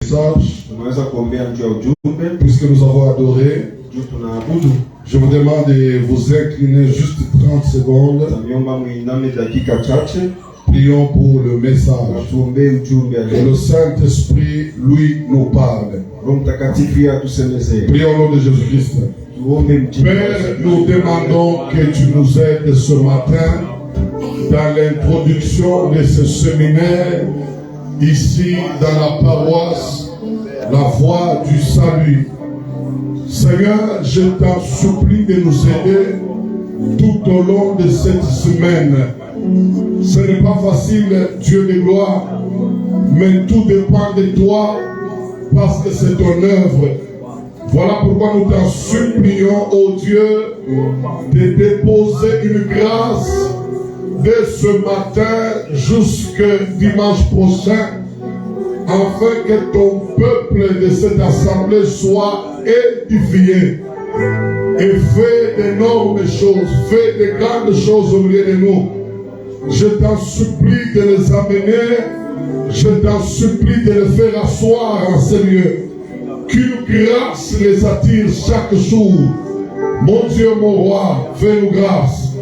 message. Puisque nous avons adoré, je vous demande de vous incliner juste 30 secondes. Prions pour le message. Que le Saint-Esprit, lui, nous parle. Prions au nom de Jésus-Christ. Père, nous demandons que tu nous aides ce matin dans l'introduction de ce séminaire ici dans la paroisse La Voie du Salut. Seigneur, je t'en supplie de nous aider tout au long de cette semaine. Ce n'est pas facile, Dieu de gloire, mais tout dépend de toi parce que c'est ton œuvre. Voilà pourquoi nous t'en supplions, ô Dieu, de déposer une grâce dès ce matin jusqu'à dimanche prochain, afin que ton peuple de cette assemblée soit édifié et fait d'énormes choses, fait de grandes choses au milieu de nous. Je t'en supplie de les amener, je t'en supplie de les faire asseoir en ce lieu. Qu'une grâce les attire chaque jour. Mon Dieu, mon roi, fais-nous grâce.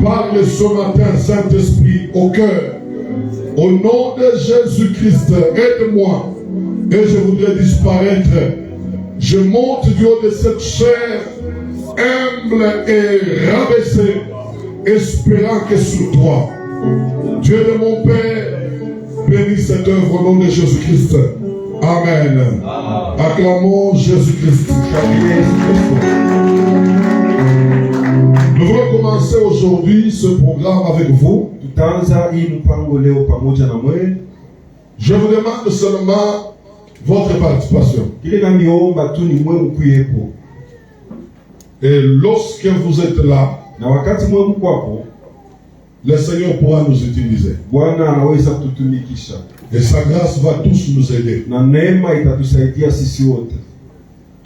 Parle ce matin, Saint-Esprit, au cœur. Au nom de Jésus-Christ, aide-moi. Et je voudrais disparaître. Je monte du haut de cette chair, humble et rabaissée, espérant que sur toi, Dieu de mon Père, bénis cette œuvre au nom de Jésus-Christ. Amen. Acclamons Jésus-Christ. Nous voulons commencer aujourd'hui ce programme avec vous. Je vous demande seulement votre participation. Et lorsque vous êtes là, le Seigneur pourra nous utiliser. Et sa grâce va tous nous aider.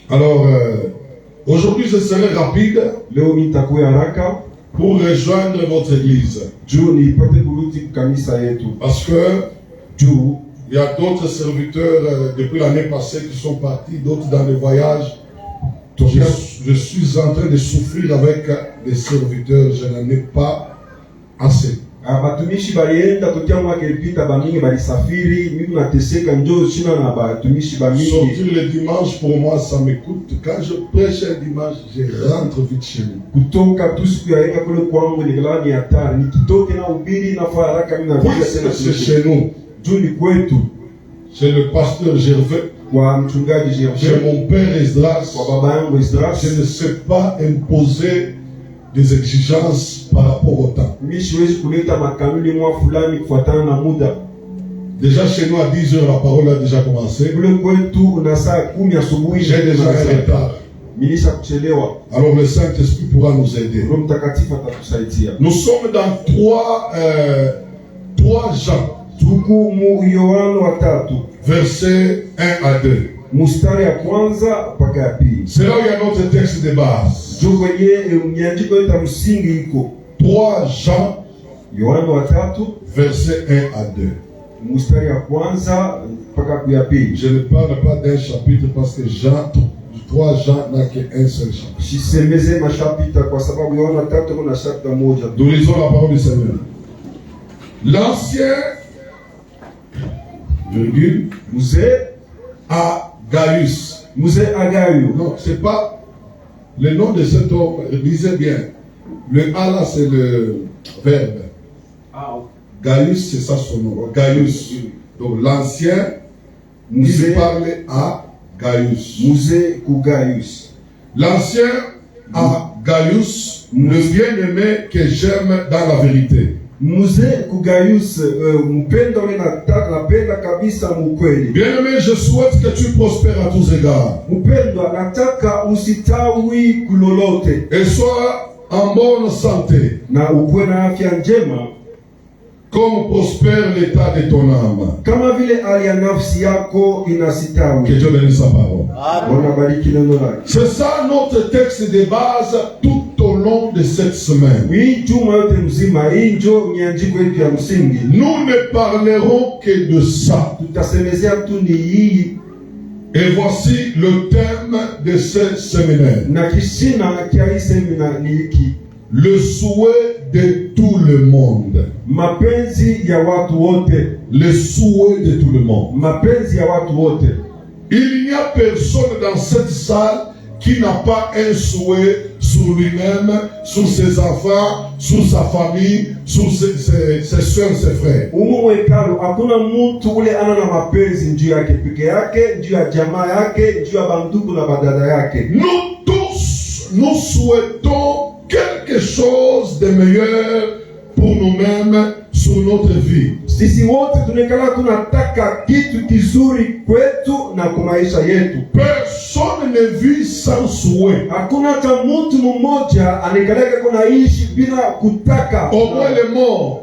Alors, aujourd'hui je serai rapide pour rejoindre votre église. Parce que il y a d'autres serviteurs depuis l'année passée qui sont partis, d'autres dans les voyages. Je suis en train de souffrir avec des serviteurs, je n'en ai pas assez. Sortir le dimanche pour moi ça me coûte. Quand je prêche un dimanche, je rentre vite chez nous. C'est chez nous. C'est le pasteur Gervais. C'est mon père Esdras. Je ne sais pas imposer des exigences par rapport au temps. Déjà chez nous à 10h la parole a déjà commencé. J'ai déjà un retard. Alors le Saint-Esprit pourra nous aider. Nous sommes dans 3 Jean. Versets 1 à 2. C'est là où il y a notre texte de base. 3 Jean, versets 1 à 2. Je ne parle pas d'un chapitre parce que 3 Jean n'a qu'un seul chapitre. Nous lisons la parole du Seigneur. L'ancien, à Gaius. Non, c'est pas le nom de cet homme. Lisez bien. Le A là, c'est le verbe. Gaius, c'est ça son nom. Gaius. Donc l'ancien, nous parle à Gaius. L'ancien à Gaius, le bien-aimé que j'aime dans la vérité. Bien-aimé, je souhaite que tu prospères à tous égards. Et sois en bonne santé. Comme prospère l'état de ton âme. Que Dieu bénisse sa parole. C'est ça notre texte de base tout au long de cette semaine. Nous ne parlerons que de ça. Et voici le thème de ce séminaire. Na kishina kia hii semina ni hiki: le souhait de tout le monde. Mapenzi ya watu wote. Le souhait de tout le monde. Mapenzi ya watu wote. Il n'y a personne dans cette salle qui n'a pas un souhait sur lui-même, sur ses enfants, sur sa famille, sur ses soeurs, ses frères. Umwekalo hakuna mtu ule ana na mapenzi juu yake peke yake, juu ya jamaa yake, juu ya bandugu na badada yake. Nous tous, nous souhaitons quelque chose de meilleur pour nous-mêmes sur notre vie. Sisi wote tunekala tunataka kitu kizuri kwetu na kwa maisha yetu. Personne ne vit sans souhait. Hakuna hata mtu mmoja anakaleka kunaishi bila kutaka. Au moins les morts.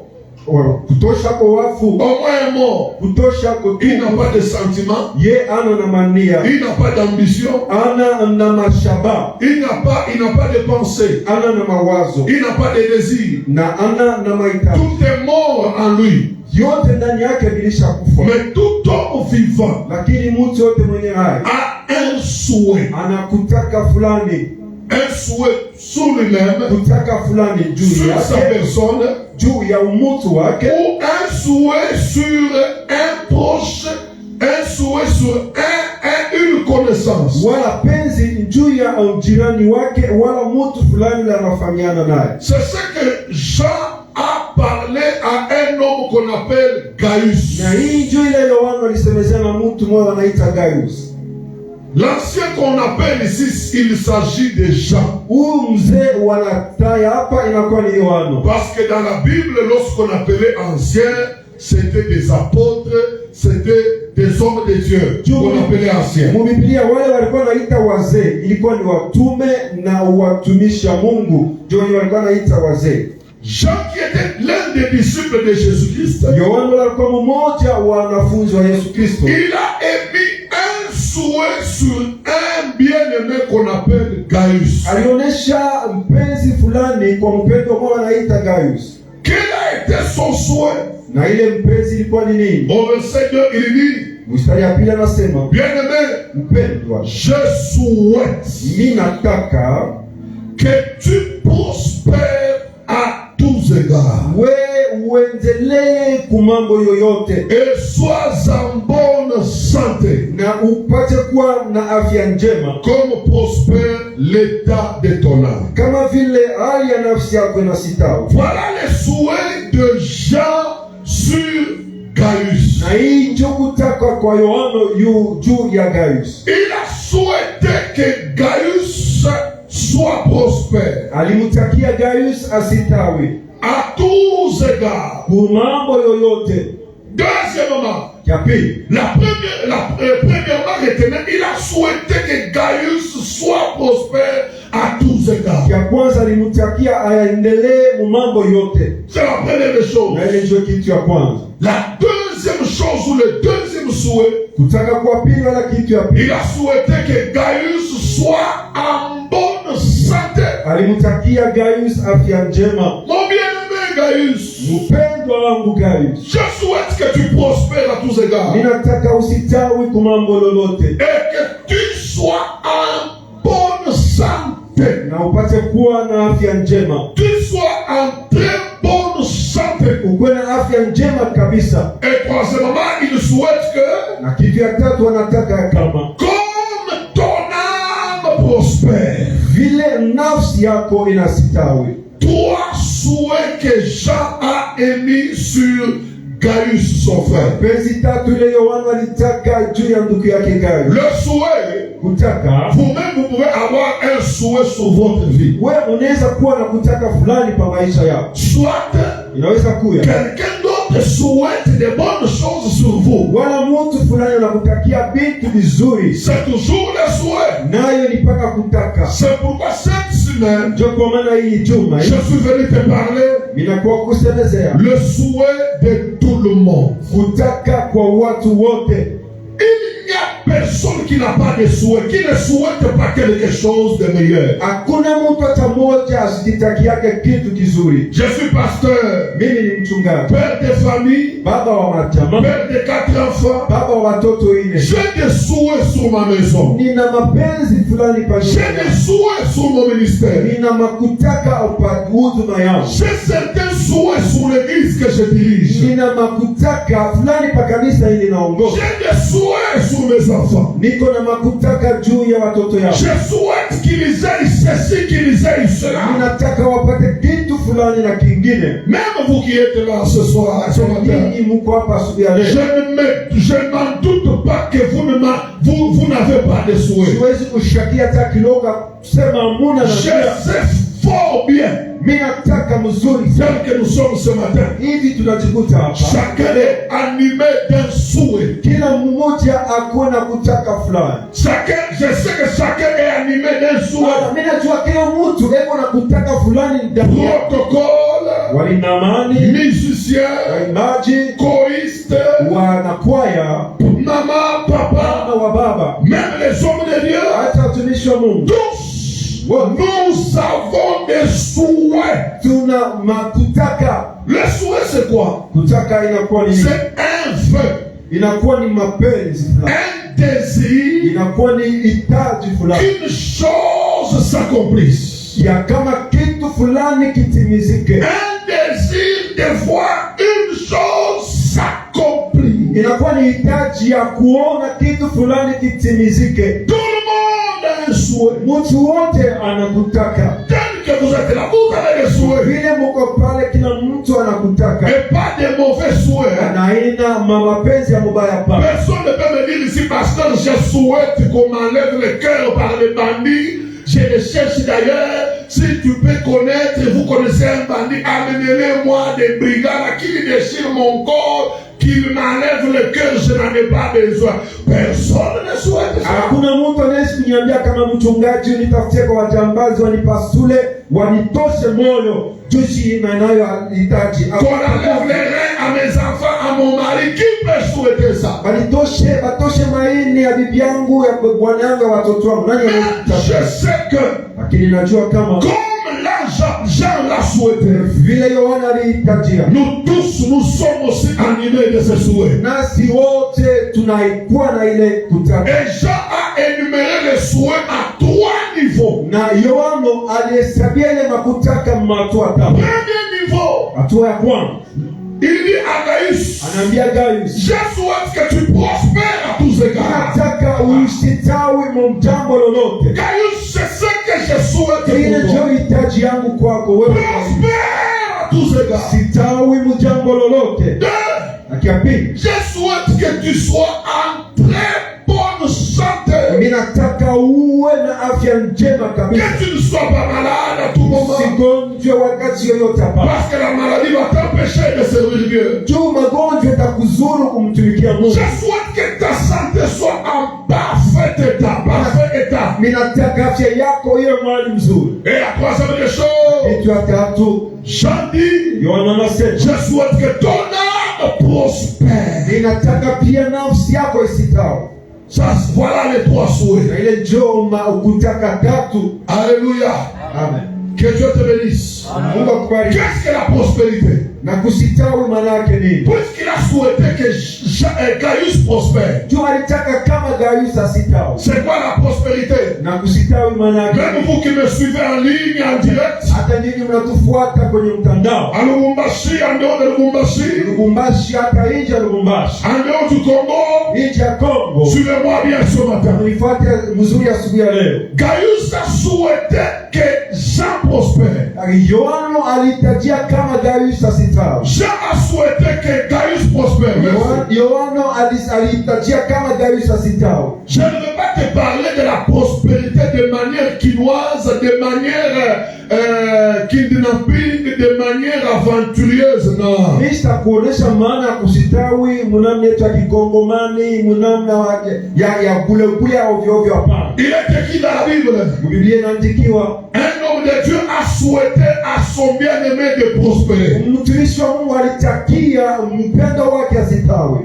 Kutosha kwa wafu. Au moins un mort. Kutosha kwa il n'a pas de sentiments. Ye ana na mania. Il n'a pas d'ambition. Ana na mashaba. Il n'a pas de pensée. Ana na mawazo. Il n'a pas de désir. Na ana na mahitaji. Tout est mort en lui. Yote ndani yake bilishakufa. Mais tout homme vivant, lakini mtu yote mwenye hai, a un souhait. Anakutaka fulani. Un souhait sur lui-même. Kutaka fulani juu sur yake, sa personne. Juu ya umutu wake. Ou un souhait sur un proche. Un souhait sur une connaissance. Wala penzi juu ya jirani wake, wala mtu fulani anafahamiana naye. C'est ce que Jean a parlé à un homme qu'on appelle Gaius. Na hii juu ile Yohana alisemezana mtu mmoja anaita Gaius. L'ancien qu'on appelle ici, il s'agit de Jean. Mzee wanataya hapa inakuwa ni Yohana. Parce que dans la Bible, lorsqu'on appelait anciens, c'était des apôtres, c'était des hommes de Dieu qu'on appelait anciens. Mu Biblia wale walikuwa naita wazee, ilikuwa ni watume na watumishi wa Mungu, ndio walikuwa naita wazee. Jean qui était l'un des disciples de Jésus-Christ. Yohana alikuwa mmoja wa wanafunzi wa Yesu Kristo. Il a émis un souhait sur un bien-aimé qu'on appelle Gaius. Alionesha mpenzi fulani kwa mpendwa mmoja anaita Gaius. Quel a été son souhait? Na ile mpenzi ilikuwa ni nini? Au verset 2, il dit, mstari ya pili anasema, bien-aimé, mpendwa, je souhaite mimi nataka que tu prospères à tous égards. Uendelee kumambo yoyote. Et sois en bonne santé. Na upate kuwa na afya njema. Comme prospère l'état de ton âme. Kama vile hali ya nafsi yako inasitawi. Voilà les souhaits de Jean sur Gaius. Na hii ndio kutaka kwa Yohana juu ya Gaius. Il a souhaité que Gaius soit prospère. Alimtakia Gaius asitawi. À tous égards. Kumambo yoyote. Deuxièmement, premièrement retenez, il a souhaité que Gaius soit prospère à tous égards. Ya kwanza alimtakia aendelee mambo yote. C'est la première chose. Na ile ndio kitu ya kwanza. La deuxième chose ou le deuxième souhait, kutaka kwa pili wala kitu ya pili, il a souhaité que Gaius soit en bonne santé. Alimtakia Gaius afya njema. Mon bien-aimé Gaius, mpendwa wangu Gaius, je souhaite que tu prospères à tous égards. Ninataka usitawi kwa mambo lolote. Et que tu sois en bonne santé. Na upate kuwa na afya njema. Tu sois en très bonne santé. Ukuwe na afya njema kabisa. Et troisièmement, il souhaite que, na kitu ya tatu anataka kama, comme ton âme prospère, vile nafsi yako inasitawi. Trois souhaits que Jean a émis sur Gaius son frère. Penzi tatu ile Yohana alitaka juu ya ndugu yake Gaius. Le souhait, kutaka, vous-même vous pouvez avoir un souhait sur votre vie. Wewe unaweza kuwa na kutaka fulani pa maisha yako. Soit inaweza kuwa quelqu'un d'autre souhaite de bonnes choses sur vous. Wala mtu fulani anakutakia vitu vizuri. C'est toujours le souhait. Nayo ni paka kutaka. C'est pourquoi cette semaine, ndio kwa maana hii juma je suis venu te parler ninakuwa kusemezea le souhait de tout le monde. Kutaka kwa watu wote. Il n'y a personne qui n'a pas pas de souhait, qui ne souhaite pas quelque chose de meilleur. Hakuna mtu hata mmoja asijitakiake kitu kizuri. Je suis pasteur, Mimi ni mchungaji, père de famille, baba wa majamaa, père de 4 enfants. baba wa watoto 4. J'ai des souhaits sur ma maison. Nina mapenzi fulani pa J'ai nyumba. des souhaits sur mon ministère. Nina makutaka huduma yangu. J'ai certains souhaits sur l'église que je dirige. Nina makutaka fulani pa kanisa ili naongoza. J'ai des souhaits sur mes enfants. Niko na makutaka juu ya watoto yangu. Je souhaite qu'ils aient ceci, qu'ils aient cela. Ninataka wapate kitu fulani na kingine. Même vous qui êtes là ce soir, ce matin, Nyinyi mko hapa asubuhi ya leo. je n'en doute pas que vous n'avez pas de souhaits. Siwezi kushakia hata kidogo kusema hamuna na Je sais fort bien, mimi nataka mzuri sana. tel que nous sommes ce matin, Hivi tunajikuta hapa. chacun est animé d'un souhait. Kila mmoja akona kutaka fulani. Je sais que chacun est animé d'un souhait. Mimi najua kila mtu yuko na kutaka fulani ndani yake. Protocole, Walinamani, musicien, waimbaji, choriste, wanakwaya, maman, papa, mama wa baba, même les hommes de Dieu, hata watumishi wa Mungu. tous, nous avons des souhaits. Tuna makutaka. Le souhait, c'est quoi? Kutaka inakuwa ni C'est un vœu, inakuwa ni mapenzi fulani. un désir Inakuwa ni hitaji fulani. qu'une chose s'accomplisse. Ya kama kitu fulani kitimizike. Un désir de voir une chose s'accomplir. Inakuwa ni hitaji ya kuona kitu fulani kitimizike. Tout le monde a un souhait. Mtu wote anakutaka. Tel que vous êtes là, vous avez des souhaits. Vile mko pale, kila mtu anakutaka. Mais pas de mauvais souhaits. Hein? Na haina mapenzi ya mubaya pa. Personne ne peut me dire ici, pasteur, je souhaite qu'on m'enlève le cœur par les bandits. Je le cherche d'ailleurs. Si tu peux connaître, vous connaissez un bandit, amenez-le-moi des brigands qui déchirent mon corps, qu'il m'enlève le cœur, je n'en ai pas besoin. Personne ne souhaite ça. Hakuna mtu anayeweza kuniambia kama mchungaji nitafutie kwa wajambazi wanipasule, wanitoshe moyo. Jushi inayohitaji. Qu'on enlève les reins à mes enfants, à mon mari, qui peut souhaiter ça? Batoshe maini ya bibi yangu, ya bwana yangu, ya watoto wangu. Nani anataka? Je sais que, Lakini najua kama comme Jean l'a souhaité, vile Yohana alihitajia, nous tous, nous sommes aussi animés de ce souhait. nasi wote tunaikuwa na ile kutaka. Et Jean a énuméré les souhaits à 3 niveaux. Na Yohana alihesabia ile makutaka hatua 3. Premier niveau, Hatua ya kwanza, il dit à Gaius, anaambia Gaius, je souhaite que tu prospères à tous égards. nataka uisitawi jambo lolote. Gaius, c'est ce que je souhaite Ile pour toi. ndio hitaji yangu kwako wewe. Prospère à tous égards. Sitawi jambo lolote. 2, Akia pili, je souhaite que tu sois en très bonne santé. mimi nataka uwe na afya njema kabisa. Que tu ne sois pas malade à tout moment. Usigonjwe wakati yoyote hapa. Parce que la maladie va t'empêcher de servir Dieu. Juu magonjwa yatakuzuru kumtumikia Mungu. Je souhaite que ta santé soit en parfait état. Parfait état. Mimi nataka afya yako iwe mwali mzuri. Et la troisième des choses, Kitu ya tatu, Jean dit, Yohana anasema, je souhaite que ton âme prospère. ninataka pia nafsi yako isitawi. Ça, voilà les 3 souhaits. Na ile njoma ukutaka tatu. Alléluia. Amen. Que Dieu te bénisse. Mungu akubariki. Qu'est-ce que la prospérité? Na kusitawi maana yake nini? Puisqu'il a souhaité que Gaius prospère. Juu alitaka kama Gaius asitawi. C'est quoi la prospérité? Na kusitawi maana yake. Même vous qui me suivez en ligne, en direct, Hata nyinyi mnatufuata kwenye mtandao. à Lubumbashi, en dehors de Lubumbashi, Lubumbashi, hata nje ya Lubumbashi. en dehors du Congo, Nje ya Kongo. suivez-moi bien ce matin. Nifuate mzuri asubuhi ya leo. Gaius a souhaité que Jean prospère. Yohana alihitajia kama Gaius asitawi. Jean a souhaité que Gaius prospère. Yohana alihitajia kama Gaius asitawi. Je ne veux pas te parler de la prospérité de manière quinoise, de manière kidnapping, de manière aventureuse, non. Mista kuonesha maana ya kusitawi mnamna yetu ya kikongomani, mnamna ya kule ovyo ovyo hapana. Il est écrit dans la Bible. Biblia inaandikiwa, un homme de Dieu a souhaité à son bien-aimé de prospérer. mtumishi wa Mungu alitakia mpendo wake asitawi.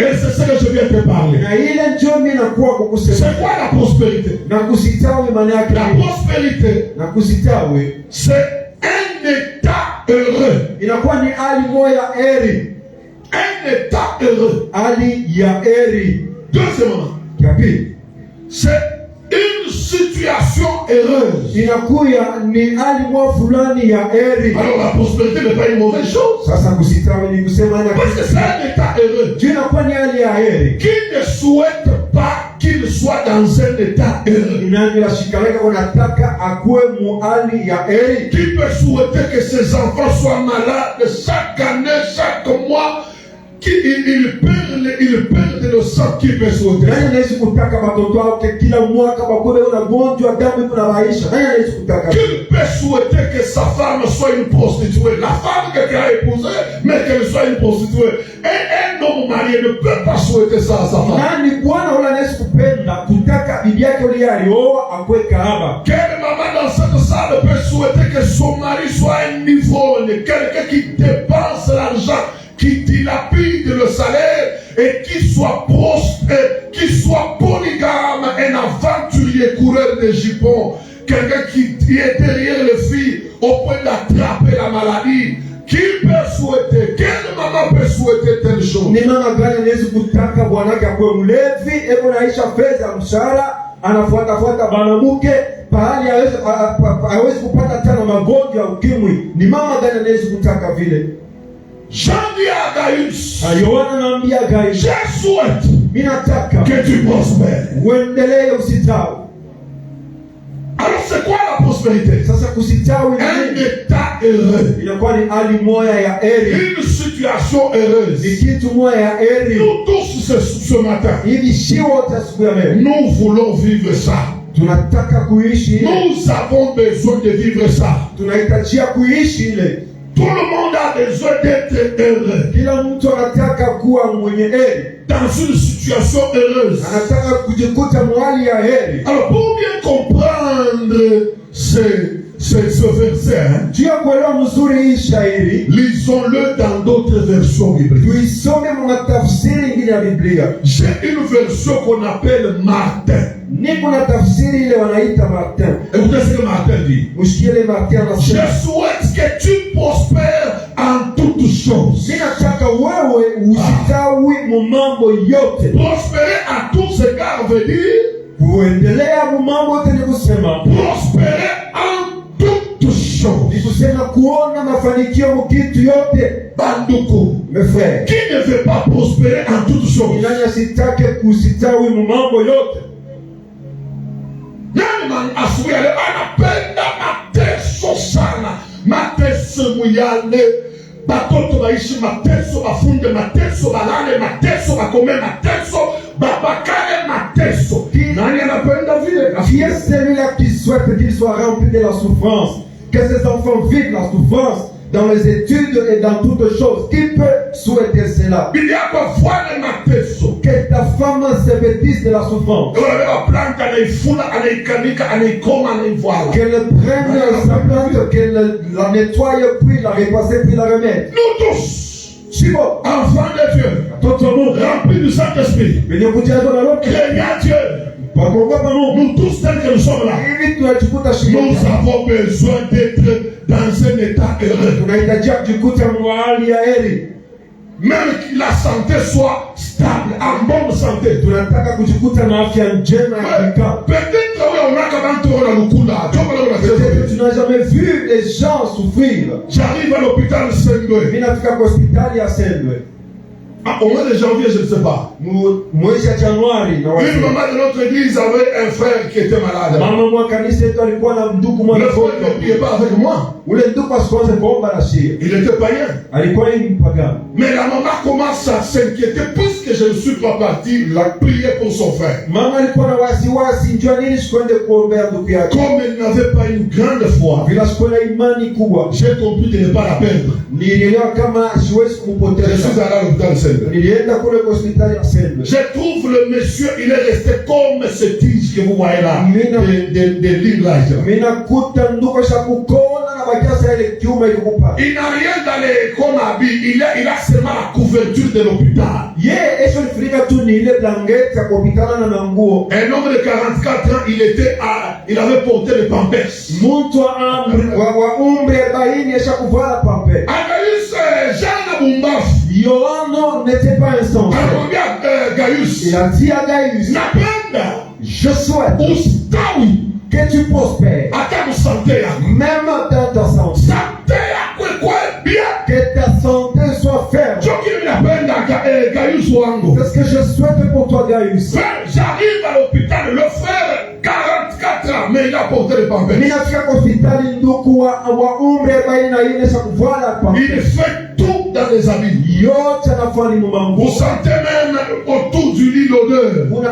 Et c'est ce que je viens de te parler. Na ile ndio mimi nakuwa kukusema. C'est quoi la prospérité? Na kusitawi maana yake. La prospérité, na kusitawi, c'est un état heureux. Inakuwa ni hali moja ya heri. Un état heureux. Hali ya heri. Deuxièmement, Ya pili, c'est une situation heureuse. inakuwa ni hali moja fulani ya heri. Alors la prospérité n'est pas une mauvaise chose. Sasa kusitawi ni kusema na Parce que c'est un état heureux. inakuwa ni hali ya heri. Qui ne souhaite pas qu'il soit dans un état heureux? Nani ashikaleka unataka akuwe mu hali ya heri? Qui peut souhaiter que ses enfants soient malades chaque année, chaque mois? Ils perdent le sang. Qui peut souhaiter? Nani anaweza kutaka watoto wake kila mwaka bakule unagonjwa damu kuna maisha? Nani anaweza kutaka? Qui peut souhaiter que sa femme soit une prostituée? La femme que tu as épousée, mais qu'elle soit une prostituée. Et un homme marié ne peut pas souhaiter ça à sa femme. Nani bwana ule anaweza kupenda kutaka bibi yake ule alioa akwe kahaba? Quelle maman dans cette salle peut souhaiter que son mari soit un ivrogne, quelqu'un qui dépense l'argent, qui dilapide le salaire et qui soit prospère, qui soit polygame, un aventurier coureur de jupons, quelqu'un qui est derrière les filles au point d'attraper la maladie? Qui peut souhaiter? Quelle maman peut souhaiter telle chose? Ni mama gani anaweza kutaka bwanake akuwe mlevi, eko naisha fedha mshahara, anafuata banamuke pahali hawezi kupata tena magonjwa ya ukimwi? Ni mama gani anaweza kutaka vile? Jean dit à Gaius, Yohana anaambia Gaius, je souhaite mimi nataka que tu prospères. uendelee usitawi. Alors c'est quoi la prospérité? Sasa kusitawi Un ni état heureux. inakuwa ni hali moja ya heri, Une situation heureuse. ni kitu moja ya heri. Nous tous ce matin, Hivi si wote siku ya leo nous voulons vivre ça. tunataka kuishi ile, Nous avons besoin de vivre ça. tunahitajia kuishi ile. Tout le monde a besoin d'être heureux. Kila mtu anataka kuwa mwenye heri, Dans une situation heureuse. anataka kujikuta mwali ya heri. Alors pour bien comprendre ce verset, hein, Juu ya kuelewa mzuri hii shairi, lisons-le dans d'autres versions bibliques. tuisome mu matafsiri ingine ya Biblia. J'ai une version qu'on appelle Martin. Niko na tafsiri ile wanaita Martin. Écoutez ce que Martin dit. Mshikie ile Martin Je anasema, souhaite que tu prospères en toutes choses. mimi nataka wewe usitawi mu mambo yote. Prospérer à tous égards veut dire Kuendelea mu mambo yote ni kusema, prospérer en toutes choses. ni kusema kuona mafanikio mu kitu yote. Banduku, Mes frères, qui ne veut pas prospérer en toutes choses? nani asitake kusitawi mu mambo yote? Nani asubuhi ya leo anapenda mateso sana, mateso muyale, batoto baishi mateso, bafunde mateso, balale mateso, bakome mateso, babakane mateso. Nani anapenda vile? Qui est celui-là qui souhaite qu'il soit rempli de la souffrance, que ses enfants vivent la souffrance dans les études et dans toutes choses? Qui peut souhaiter cela? Bibi yako afanye mateso. Que ta femme se vêtisse de la souffrance, Unabeba planta, anaifuna, anaikanika, anaikoma, anaivala. qu'elle prenne sa plante, qu'elle la nettoie, puis la repasse, puis la remette. Nous tous, Chibo, enfants de Dieu, tout le monde, remplis du Saint-Esprit, venez vous dire dans la langue, craignant Dieu, nous tous tels que nous sommes là, nous avons besoin d'être dans un état heureux. Même que la santé soit stable, en bonne santé. Tunataka kujikuta na afya njema ya hakika. Peut-être on a Peut-être tu n'as jamais vu les gens souffrir. J'arrive à l'hôpital Sendwe. Mimi nafika kwa hospitali ya Sendwe. Au mois de janvier, je ne sais pas. Mwezi ya Januari na Une maman de notre église avait un frère qui était malade. mama mwa kanisa yetu alikuwa na ndugu Le mmoja. frère ne priait pas avec moi. Ule ndugu asikuanze kuomba na shia. Il était païen. Alikuwa ni mpagani. Mais la maman commence à s'inquiéter puisque je ne suis pas parti prier pour son frère. Mama alikuwa na wasiwasi, njoo nini sikwende kuombea ndugu yake. Comme il n'avait pas une grande foi, Bila sikuwa na imani kubwa. j'ai compris de ne pas la perdre. Nilielewa kama siwezi Je kumpoteza. suis allé à l'hôpital Sendwe. Assemble. Nilienda kule kwa hospitali ya Assemble. Je trouve le monsieur, il est resté comme ce tige que vous voyez là, des livres là. Minakuta nduko sha kukona na bakiasa ile kiuma ikikupa. Il n'a rien dans les comme habit, il a seulement la couverture de l'hôpital. Eso nifika tu ni ile blanket ya kupitana na nguo. Un homme de 44 ans, il avait porté le pampers. Mtu wa umri 40 yesha kuvala pampers. Gaius, Jean Bumbafu. Yohano n'était pas un sang. Gaius. Il a dit à Gaius, Napenda. Je souhaite Ustawi. Que tu prospères. Hata santé. Même dans ta santé. Santé quoi bien. Que ta santé soit ferme. C'est ce que je souhaite pour toi, Gaius. J'arrive à l'hôpital, le frère 44 ans, mais il a porté le pampers. Il fait tout dans les habits. Vous sentez même autour du lit l'odeur. En tant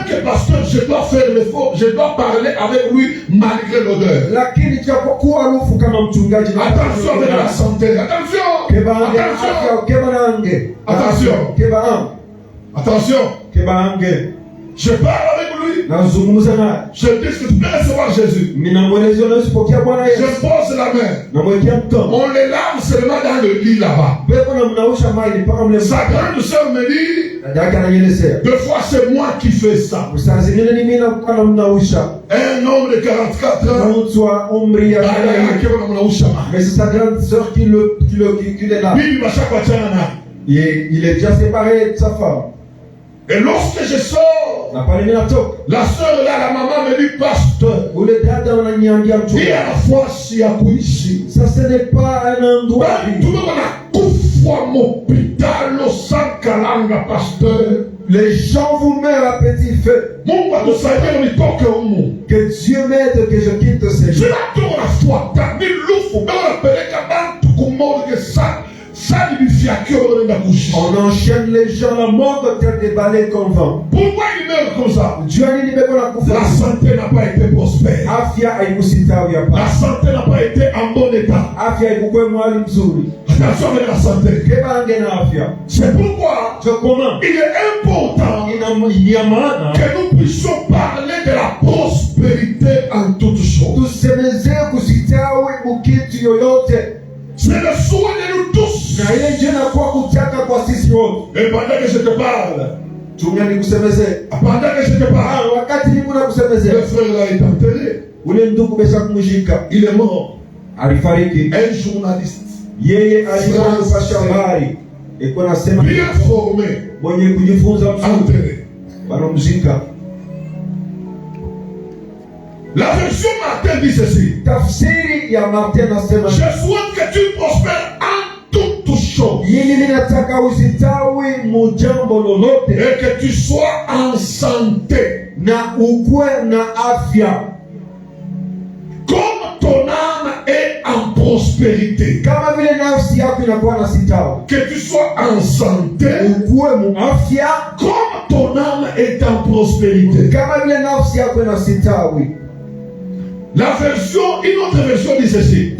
que pasteur, je dois faire l'effort, je dois parler avec lui malgré l'odeur. Attention avec la santé. Attention. Je parle avec lui. Je dis que tu peux recevoir Jésus. Je pose la main. On les lave seulement dans le lit là-bas. Sa grande soeur me dit, deux fois c'est moi qui fais ça. Un homme de 44 ans. Mais c'est sa grande soeur qui est là. Il est déjà séparé de sa femme. Et lorsque je sors, la soeur là, la maman me dit, pasteur, il y a la foi si à ici. Ça ce n'est pas un endroit. Tout le monde a couvert mon hôpital, le sang kalanga, pasteur. Les gens vous meurent à petit feu. Que Dieu m'aide que je quitte ces gens. On enchaîne les gens, la mort de terre des balais qu'on vend. Pourquoi il meurt comme ça? La santé n'a pas été prospère. La santé n'a pas été en bon état. Attention avec la santé. C'est pourquoi il est important que nous puissions parler de la prospérité en toutes choses. C'est le souhait de nous tous. Et pendant que je te parle, le frère là est enterré. Il est mort. Un journaliste bien formé, enterré. La version Martin dit ceci. Je souhaite que tu prospères en toutes choses. Et que tu sois en santé. Comme ton âme est en prospérité. Que tu sois en santé. Comme ton âme est en prospérité. La version, une autre version dit ceci.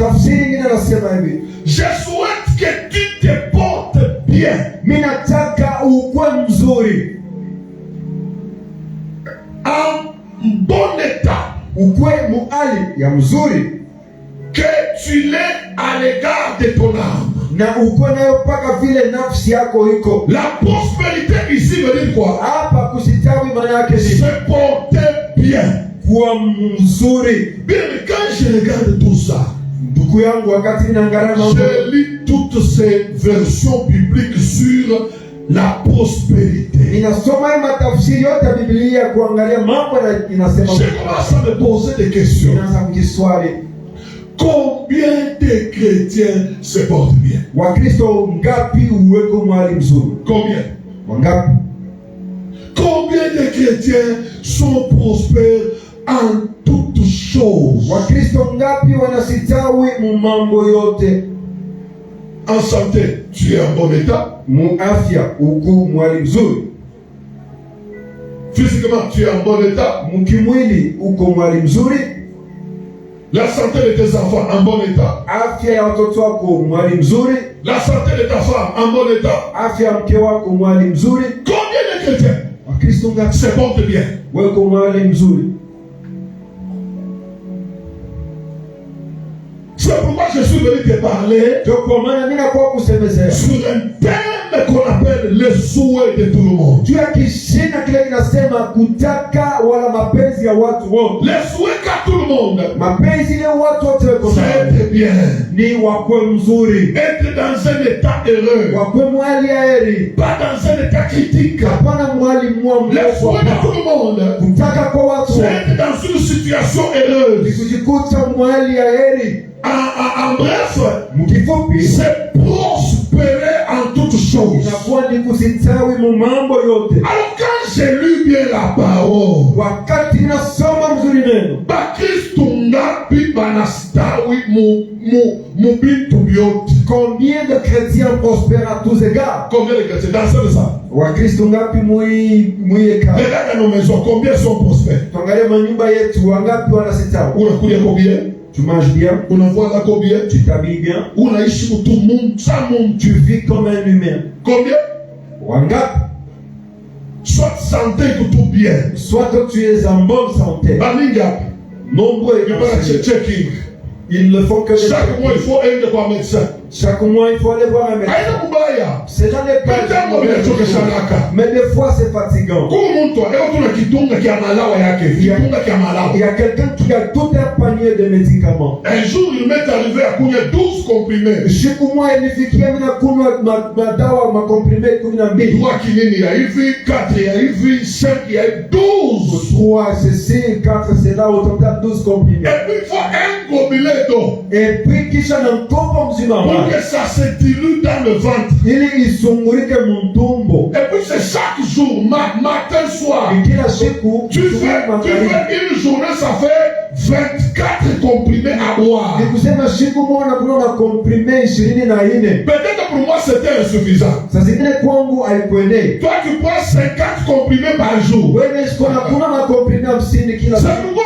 Je souhaite que tu te portes bien. En bon état. Que tu l'aies à l'égard de ton âme. La prospérité ici veut dire quoi? Se porter bien. Bien, mais quand je regarde tout ça, je lis toutes ces versions bibliques sur la prospérité. Je commence à me poser des questions. Combien de chrétiens se portent bien? Combien? Combien de chrétiens sont prospères en toutes choses? En santé, tu es en bon état. Physiquement, tu es en bon état. La santé de tes enfants en bon état. Afya ya watoto wako mwali mzuri. La santé de ta femme en bon état. Afya ya mke wako mwali mzuri. Combien de chrétiens Wakristo ngapi se portent bien? wako mwali mzuri? C'est pourquoi je suis venu te parler Kwa maana mimi nakuwa kusemezea sur un thème qu'on appelle le souhait de tout le monde. juu ya kishina kile kinasema kutaka wala mapenzi ya watu wote. Le souhait qu'a tout le monde, Mapenzi ile watu wote wako c'est nayo être bien, ni wakwe mzuri, être dans un état heureux, wakwe mwali ya heri, pas dans un état critique. hapana mwali mwa Le souhait de tout le monde, kutaka kwa watu c'est wote être dans une situation ni heureuse. kujikuta mwali ya heri. En bref, Mkifupi c'est prospérer en toutes choses. inakuwa ni kusitawi mu mambo yote. Alors quand j'ai lu bien la parole, Wakati nasoma mzuri neno, bakristu ngapi banastawi mu bintu vyote? combien de chrétiens prospèrent à tous égards? Combien de chrétiens dans ça? Wakristo ngapi muieka? Regarde nos maisons, combien sont prospères? Tuangalie manyumba yetu, wangapi wanasitawi? Unakulia combien? Tu manges bien, Unavaa combien? tu t'habilles bien, Unaishi mtu Mungu, sa Mungu. tu vis comme un humain. Combien? Wangapi? Soit santé que tout bien. Soit que tu es en bonne santé. Baminga, Nombreux il faut checking. ils ne font que des Chaque mois il faut aller voir un médecin. Chaque mois, il faut aller voir un médecin. Aina kubaya. Cela n'est pas Peut-être vinachoka sharaka. mais des fois c'est fatigant. Kama mtu leo tuna kitunga kia malawa yake, kitunga kia malawa. Il y a quelqu'un qui a tout un panier de médicaments. Un jour il m'est arrivé à kunya 12 comprimés. Siku moja ilifikia mimi nakunywa madawa makomprime 12. 3 kinini ya hivi, 4 ya hivi, 5 ya hivi, 12. 3 ceci, 4 c'est là au total 12 comprimés. Et puis il faut un gobelet d'eau Et puis kisha na mkopo mzima pour que ça se dilue dans le ventre. ili isungurike mtumbo. Et puis c'est chaque jour, matin, soir. Kila siku Tu fais une journée, ça fait 24 comprimés à boire. ni kusema siku moja nakunywa makomprime 24. Peut-être pour moi c'était insuffisant. Saa zingine kwangu haikuenei. Toi tu prends 50 comprimés par jour. Wewe siko nakuna makomprime 50 kila siku. C'est pourquoi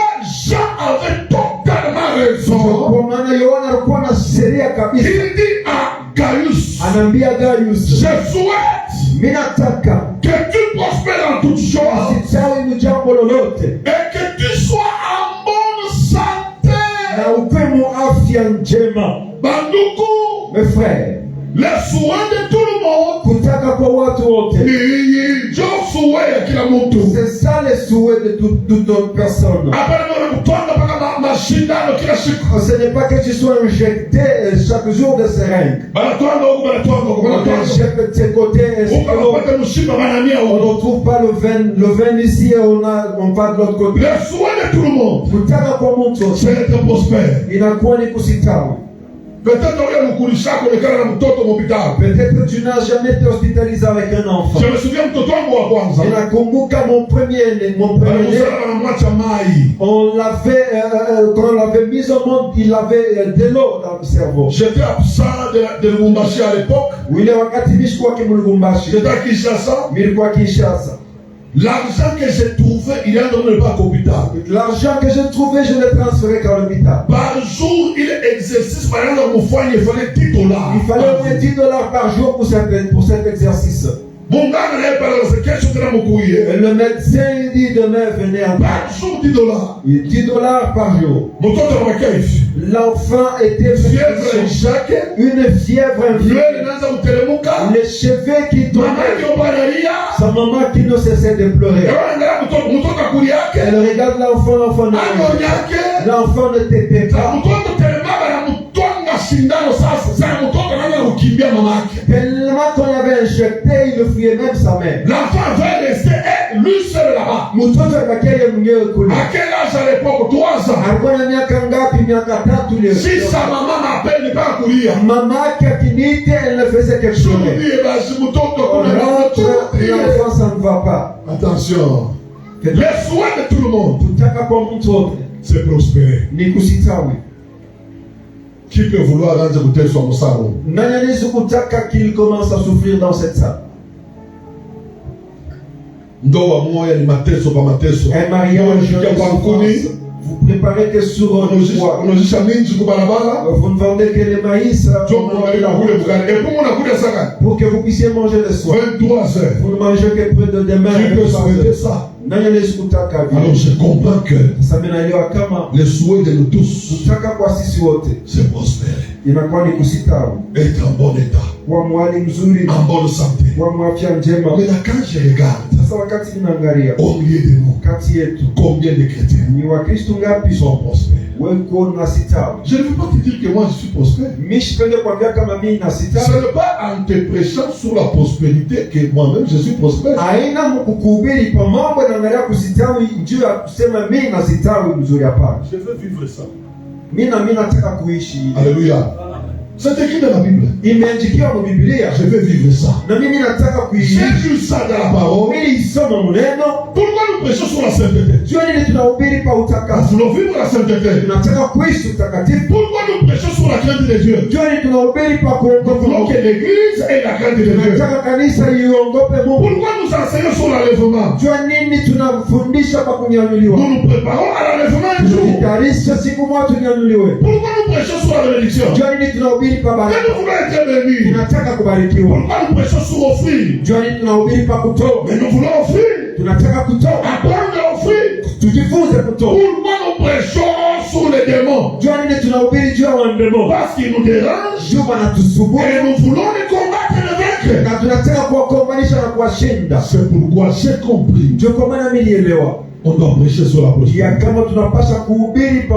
Jean avait totalement raison. Kwa maana Yohana alikuwa na sheria kabisa. Il dit à Gaius, Anaambia Gaius, je souhaite mimi nataka que tu prospères en toutes choses usitawi mu jambo lolote et que tu sois en bonne santé. na ukwe mu afya njema. Banduku, Mes frères, le souhait de tout le monde. kutaka kwa watu wote, Ndio souhait ya kila mtu. c'est ça le souhait de toute autre personne. Hapana mbona kutwanga mpaka mashindano kila siku. Ce n'est pas que tu sois injecté chaque jour de seringue. Banatwanga huko, banatwanga huko, On banatwanga. injecte de ses côtés ainsi Huko que l'autre. anapata mshipa banania On ne huko. retrouve pas le vin ici et on va de l'autre côté. Le souhait de tout le monde, Kutaka kwa mtu c'est d'être prospère. inakuwa ni kusitawi. Peut-être wewe ukulisha kuonekana na mtoto mhospitali. Peut-être tu n'as jamais été hospitalisé avec un enfant. Je me souviens mtoto wangu wa kwanza. Ninakumbuka mon premier né. Alimzala wanamwacha mai. On l'avait, quand on l'avait mis au monde, il avait de l'eau dans le cerveau. J'étais absent de Lubumbashi à l'époque. Ile wakati mishikuwa Lubumbashi, J'étais à Kinshasa. nilikuwa Kinshasa. L'argent que j'ai trouvé, il est donné pas à l'hôpital. L'argent que j'ai trouvé, je l'ai transféré à l'hôpital. Par jour, il exercice, par exemple, mon foyer, il fallait $10. Il fallait au moins $10 par jour pour cet exercice. Mon gars n'avait pas la séquence de la mouille. Et le médecin il dit demain venez en Par jour, $10. Il dit $10 par jour. Mon tonton dans ma cave. L'enfant était Fièvre, chaque. une fièvre infinie. Noël, dans un télémouka. Les cheveux qui Maman tombaient. qui ont pas d'aria. Sa maman qui ne cessait de pleurer. Mon tonton à Kouriak. Elle regarde l'enfant, l'enfant ne Agoniak. l'enfant ne t'était La pas. mtoto tellement banamutwanga sindano sasa. Sasa mtoto anaanza kukimbia mamake. Tellement qu'on avait injecté, il fuyait même sa mère. L'enfant va rester lui seul là-bas. Mtoto akakia mwenyewe kule. À quel âge à l'époque? 3 ans. Alikuwa na miaka ngapi? Miaka 3 leo. Si sa maman m'appelle, ne pas courir. Mama yake akiniita, elle ne faisait que Je pleurer. me dis, basi mtoto On kuna rentre, l'enfant ça ne va pas. Attention. Le souhait de tout le monde, Kutaka kwa mtu wote c'est prospérer. ni kusitawi. Qui peut vouloir rendre goûter son salon? Nani anaweza kutaka qu'il commence à souffrir dans cette salle? Ndoa moya ni mateso pa mateso. Un mariage Ndoa de kwa nkuni. souffrance. vous préparez que sur le bois. Vous ne vendez que les maïs pour que vous puissiez manger le soir. 23 heures. Vous ne mangez que près de demain. Tu peux souhaiter ça. Alors je comprends que le souhait de nous tous, c'est prospérer. Être en bon état, en bonne santé. Mais là, quand je regarde, au milieu de nous, combien de chrétiens sont prospères? Je ne veux pas te dire que moi je suis prospère. Ce n'est pas en te prêchant sur la prospérité que moi-même je suis prospère. Je veux vivre ça. Alléluia. C'est écrit dans la Bible. Je vais vivre ça. J'ai lu ça dans la parole. Pourquoi nous prêchons sur la sainteté? Nous voulons vivre la sainteté. Pourquoi nous prêchons sur la crainte de Dieu? Nous voulons que l'Église ait la crainte de Dieu. Pourquoi nous enseignons sur l'enlèvement? Nous nous préparons à l'enlèvement un jour. Pourquoi nous prêchons sur la bénédiction? Que nous voulons être bénis. Pourquoi nous prêchons sur offrir? Mais nous voulons offrir. Apprendre à offrir. Pourquoi nous prêchons sur les démons? Parce qu'ils nous dérangent. Et nous voulons les combattre et les vaincre. C'est pourquoi j'ai compris. On doit prêcher sur la prospérité. Je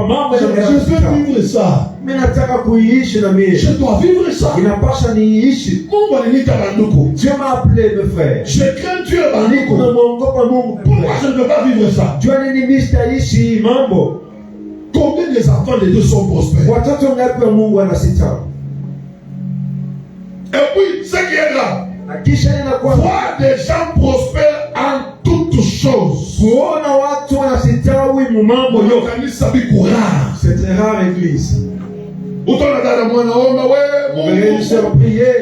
veux vivre ça. Je dois vivre ça. Dieu m'a appelé, mes frères. Je crains Dieu. Pourquoi je ne peux pas vivre ça? Combien des enfants de Dieu sont prospères? Et puis, ce qui est là, voir des gens prospères en toutes choses. C'est très rare, l'église. Vous allez se prier.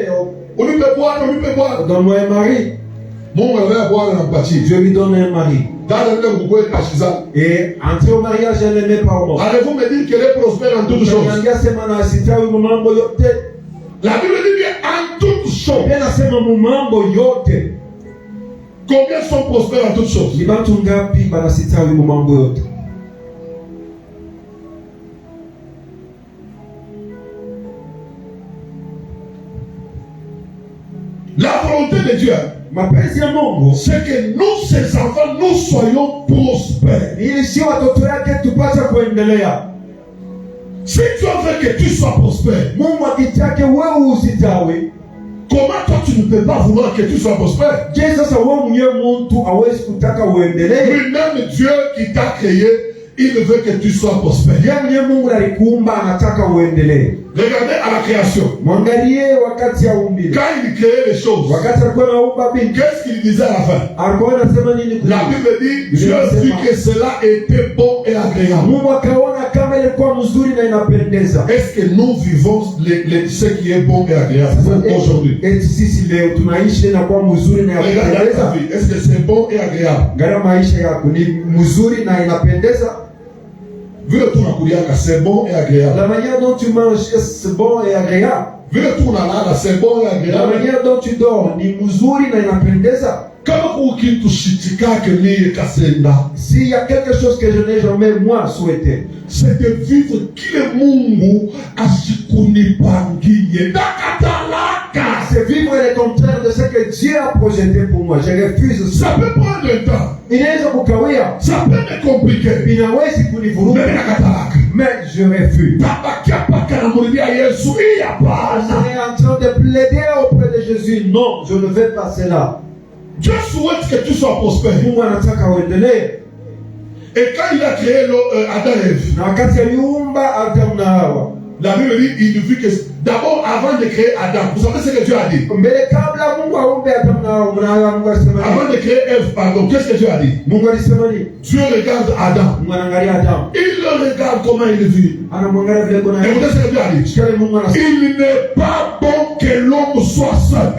Donne-moi un mari. Dieu lui donne un mari. Et entrer au mariage, elle ne met pas au monde. Allez-vous me dire qu'elle est prospère en toutes choses? La Bible dit bien en toutes choses. Combien sont prospères en toutes choses? La volonté de Dieu, c'est que nous, ses enfants, nous soyons prospères. Si Dieu veut que tu sois prospère, comment toi tu ne peux pas vouloir que tu sois prospère? Lui-même Dieu qui t'a créé, il veut que tu sois prospère. Regardez à la création. Quand il créait les choses, qu'est-ce qu'il disait à la fin? La Bible dit, Dieu dit que cela était bon et agréable. Est-ce que nous vivons ce qui est bon et agréable aujourd'hui? Regarde ta vie. Est-ce que c'est bon et agréable? Vu le tour à c'est bon et agréable. La manière dont tu manges, c'est bon et agréable. Vu le tour à c'est bon et agréable. La manière dont tu dors, ni muzuri na inapendeza. S'il y a quelque chose que je n'ai jamais moi souhaité, c'est de vivre kile Mungu asikunipangie. C'est vivre le contraire de ce que Dieu a projeté pour moi. Je refuse ça. Ça peut prendre du temps. Ça peut me compliquer. Mais je refuse. Je suis en train de plaider auprès de Jésus. Non, je ne vais pas cela. Dieu souhaite que tu sois prospère. Et quand il a créé Adam et Ève, la Bible dit, il vit que d'abord, avant de créer Adam, vous savez ce que Dieu a dit? Avant de créer Ève, pardon, qu'est-ce que Dieu a dit? Dieu regarde Adam. Il le regarde comment il vit. Et vous savez ce que Dieu a dit? Il n'est pas bon que l'homme soit seul.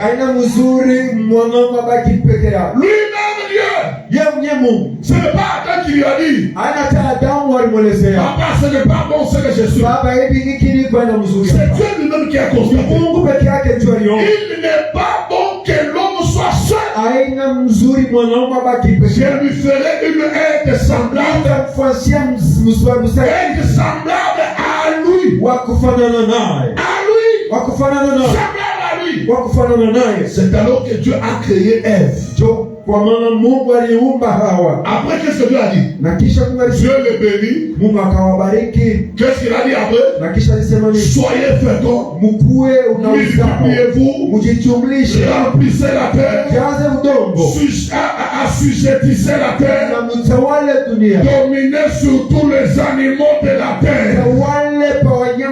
Lui-même Dieu. Ce n'est pas Adam qui lui a dit, Papa, ce n'est pas bon ce que je suis. C'est Dieu lui-même qui a constaté. Il n'est pas bon que l'homme soit seul. Je lui ferai une aide semblable. Aide semblable à lui. Semblable à lui. C'est alors que Dieu a créé Ève. Après, qu'est-ce que Dieu a dit? Dieu le bénit. Qu'est-ce qu'il a dit après? Soyez féconds, multipliez-vous, remplissez la terre, assujettissez la terre, dominez sur tous les animaux de la terre. Il y a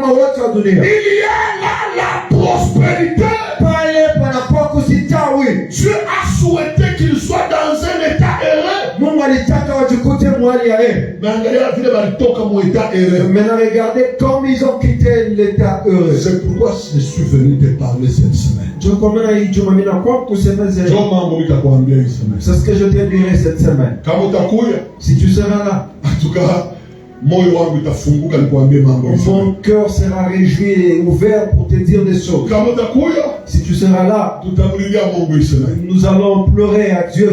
là la prospérité. Dieu a souhaité qu'il soit dans un état heureux. Maintenant, regardez comme ils ont quitté l'état heureux. C'est pourquoi je suis venu te parler cette semaine. C'est ce que je te dirai cette semaine. Si tu seras là, en tout cas, mon cœur sera réjoui et ouvert pour te dire des choses. Si tu seras là, nous allons pleurer à Dieu.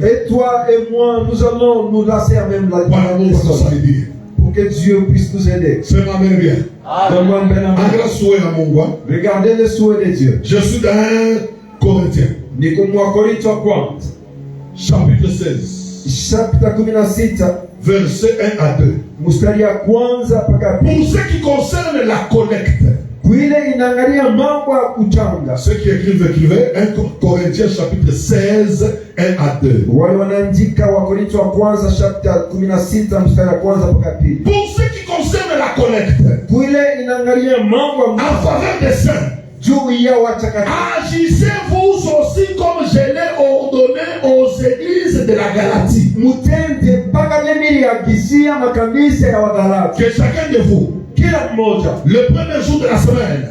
Et toi et moi, nous allons nous lasser même la pour que Dieu puisse nous aider. Regardez le souhait de Dieu. Je suis dans Corinthiens. Chapitre 16. Verset 1 à 2. Pour ce qui concerne la collecte, ceux qui écrivaient 1 Corinthiens chapitre 16, 1 à 2. Pour ce qui concerne la collecte, en faveur des saints, agissez-vous aussi comme je l'ai ordonné aux églises de la Galatie. Que chacun de vous, le premier jour de la semaine,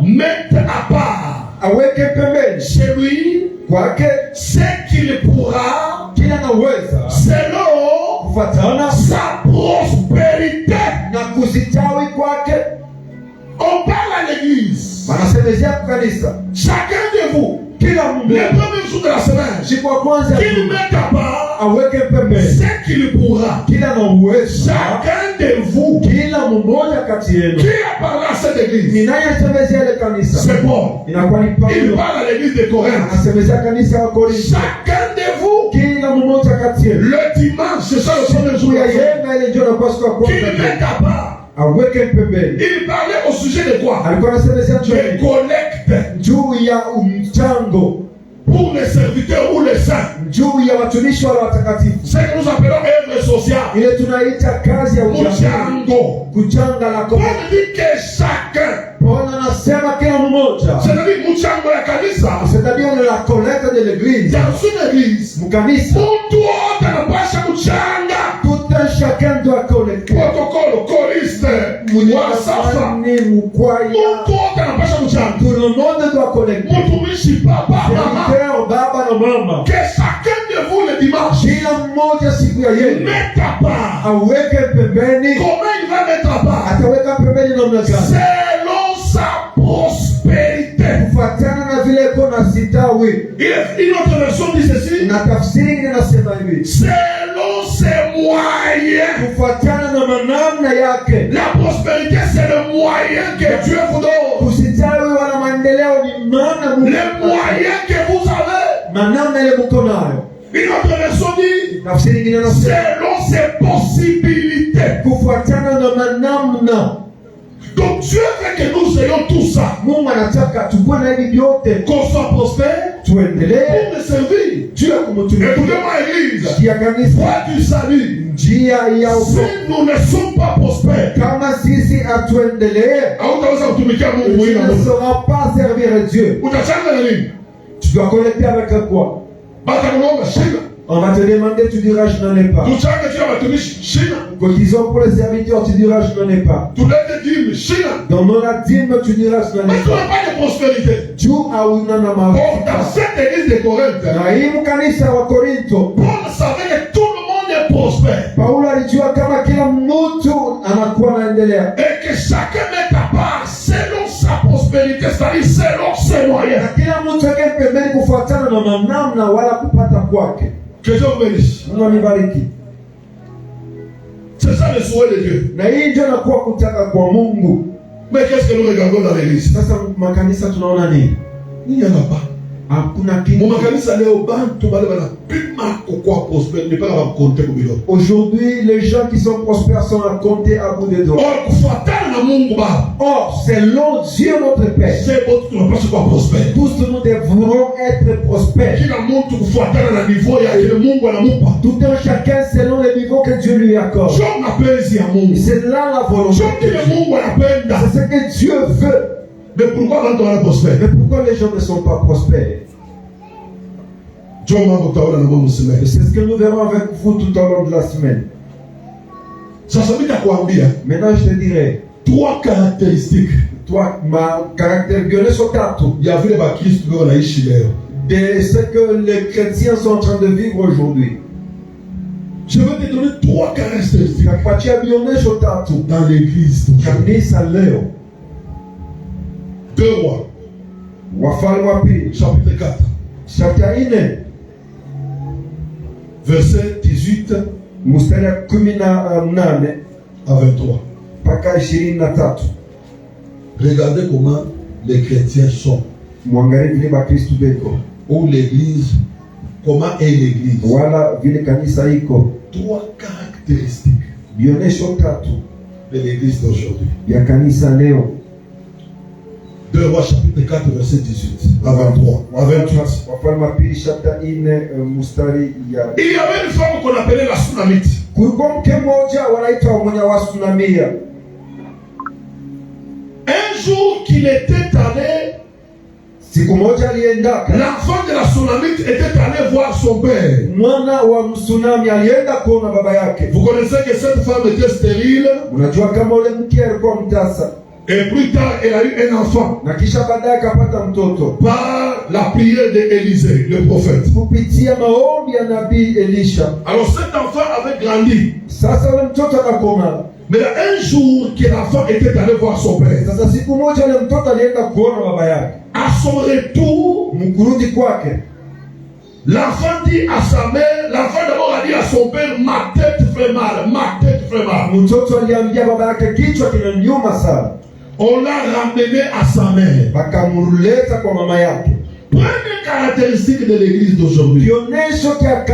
mette à part chez lui ce qu'il pourra selon sa prospérité. On parle à l'église. Chacun de vous, le premier jour de la semaine, qu'il mette à part ce qu'il pourra. Chacun de vous qui a parlé à cette église, c'est bon. Il parle à l'église de Corinthe. Chacun de vous, le dimanche, c'est ça le premier jour de la semaine, qu'il mette à part. Il parlait au sujet de quoi? De collecte pour les serviteurs ou les saints. C'est que nous appelons œuvre sociale. Pour dire que chacun, c'est-à-dire Muchango ya kanisa, c'est-à-dire la collecte de l'église. Dans une église, tout un chacun doit collecter. Protocole, choriste, tout le monde doit collecter. Que chacun de vous le dimanche mette à part. Comment il va mettre à part? Selon sa prospérité. Une autre version dit ceci. Selon ses moyens. La prospérité, c'est le moyen que Dieu vous donne. Les moyens que vous avez. Une autre version dit selon ses possibilités. Donc Dieu veut que nous ayons tout ça. Qu'on soit prospère pour le servir. Écoutez-moi, église. Foi du salut. Si nous ne sommes pas prospères, tu ne sauras pas servir Dieu. Tu dois collecter avec quoi? On va te demander, tu diras je n'en ai pas. Cotisons pour les serviteurs, tu diras je n'en ai pas. Donne la dîme, tu diras je n'en ai pas. Dieu a unana mafuta. Dans cette église de Corinthe, Na hii mkanisa wa Korinto, Paul savait que tout le monde est prospère. Paulo alijua kama kila mtu anakuwa anaendelea. Et que chacun met à part selon sa prospérité, c'est-à-dire selon ses moyens. Na kila mtu yake pembeni kufuatana na namna wala kupata kwake. Que Dieu vous bénisse. Mungu anibariki. C'est ça le souhait de Dieu. Na hii ndio inakuwa kutaka kwa Mungu. Mais qu'est-ce que nous regardons dans l'église? Sasa makanisa tunaona nini? Il n'y en a pas. Hakuna kitu. Mon makanisa leo bantu bale bana pima kwa prospère, ne pas la compter comme il. Aujourd'hui, les gens qui sont prospères sont à compter à bout de doigts. Or kufuatana na Mungu Baba. Or, selon Dieu notre Père, C'est votre tu ne pas quoi prospère. tous nous devrons être prospères. Kila mtu kufuatana na niveau ya kile Mungu anamupa. Tout un chacun selon le niveau que Dieu lui accorde. Sio mapenzi ya Mungu. C'est là la volonté. Sio kile Mungu anapenda. C'est ce que Dieu veut. Mais pourquoi quand on est prospère? Mais pourquoi les gens ne sont pas prospères? C'est C'est ce que nous verrons avec vous tout au long de la semaine. Maintenant, je te dirai 3 caractéristiques. Toi, ma caractère il y avait de ce que les chrétiens sont en train de vivre aujourd'hui. Je vais te donner 3 caractéristiques dans l'église. 2 rois. Chapitre 4. Chapitre 4. Verset 18 mstari wa 18 à 23. mpaka 23. Regardez comment les chrétiens sont. Mwangalie vile bakristo beko. Ou l'église, comment est l'église. Wala vile kanisa iko. 3 caractéristiques Bionesho 3 de l'église d'aujourd'hui. Ya kanisa leo. 2 Rois chapitre 4 verset 18 à 23 à 28. Wafalme wa pili chapter 4 mstari ya. Il y avait une femme qu'on appelait la Sunamite. Kulikuwa mke mmoja wanaitwa mwenye wa Sunamia. Un jour qu'il était allé, siku moja aliendaka, l'enfant de la Sunamite était allé voir son père. Mwana wa Msunami alienda kuona baba yake. Vous connaissez que cette femme était stérile. Unajua kama ule mke alikuwa mtasa. Et plus tard, elle a eu un enfant. Na kisha baadaye akapata mtoto. Par la prière d'Élisée, le prophète. Kupitia maombi ya nabii Elisha. Alors cet enfant avait grandi. Sasa ule mtoto akakoma. Mais un jour que l'enfant était allé voir son père. Sasa siku moja ule mtoto alienda kuona baba yake. À son retour, mkurudi kwake, l'enfant dit à sa mère, l'enfant d'abord a dit à son père, ma tête fait mal, ma tête fait mal. Mtoto aliambia baba yake kichwa kinaniuma sana. On l'a ramené à sa mère. Bakamuleta kwa mama yake. Première caractéristique de l'église d'aujourd'hui. Kionesho kia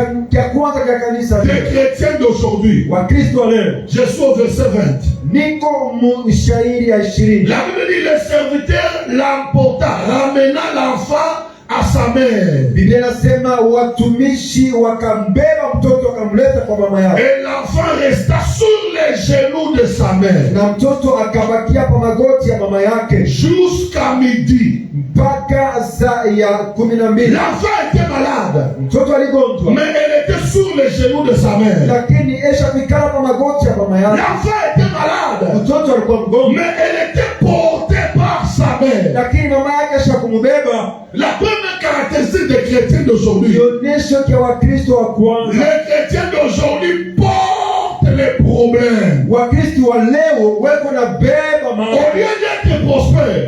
kwanza kia kanisa. Des chrétiens d'aujourd'hui. Wa Kristo leo. Je suis au verset 20. Niko mshairi ya 20. La Bible dit le serviteur l'emporta, ramena l'enfant à sa mère. Biblia inasema watumishi wakambeba mtoto wakamleta kwa mama yake. Et l'enfant resta sur les genoux de sa mère. Na mtoto akabakia pa magoti ya mama yake jusqu'à midi. Mpaka saa ya 12. L'enfant était malade. Mtoto aligonjwa. Mais elle était sur les genoux de sa mère. Lakini esha fikara pa magoti ya mama yake. L'enfant était malade. Mtoto alikuwa mgonjwa. Mais elle était portée par sa mère. Lakini mama yake esha kumbeba. La première caractéristique des chrétiens d'aujourd'hui. Les chrétiens d'aujourd'hui portent les problèmes. Au lieu d'être prospères,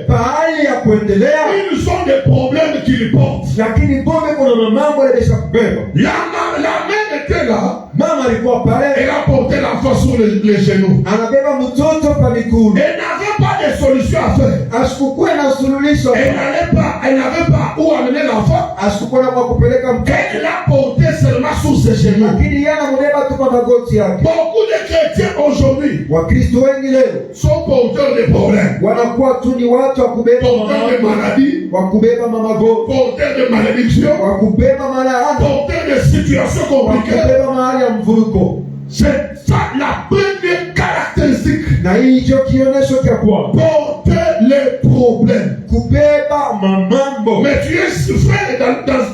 ils ont des problèmes qu'ils portent. La mère était là. Elle a porté l'enfant sur les genoux. Elle n'avait pas de solution à faire. Elle n'avait pas où amener l'enfant. Elle l'a porté seulement sur ses genoux. Beaucoup de chrétiens aujourd'hui sont porteurs de problèmes. Porteurs de maladies. Porteurs de malédictions. Porteurs de situations compliquées. C'est ça la première caractéristique. Porter les problèmes. kubeba mamambo. Mais tu es frère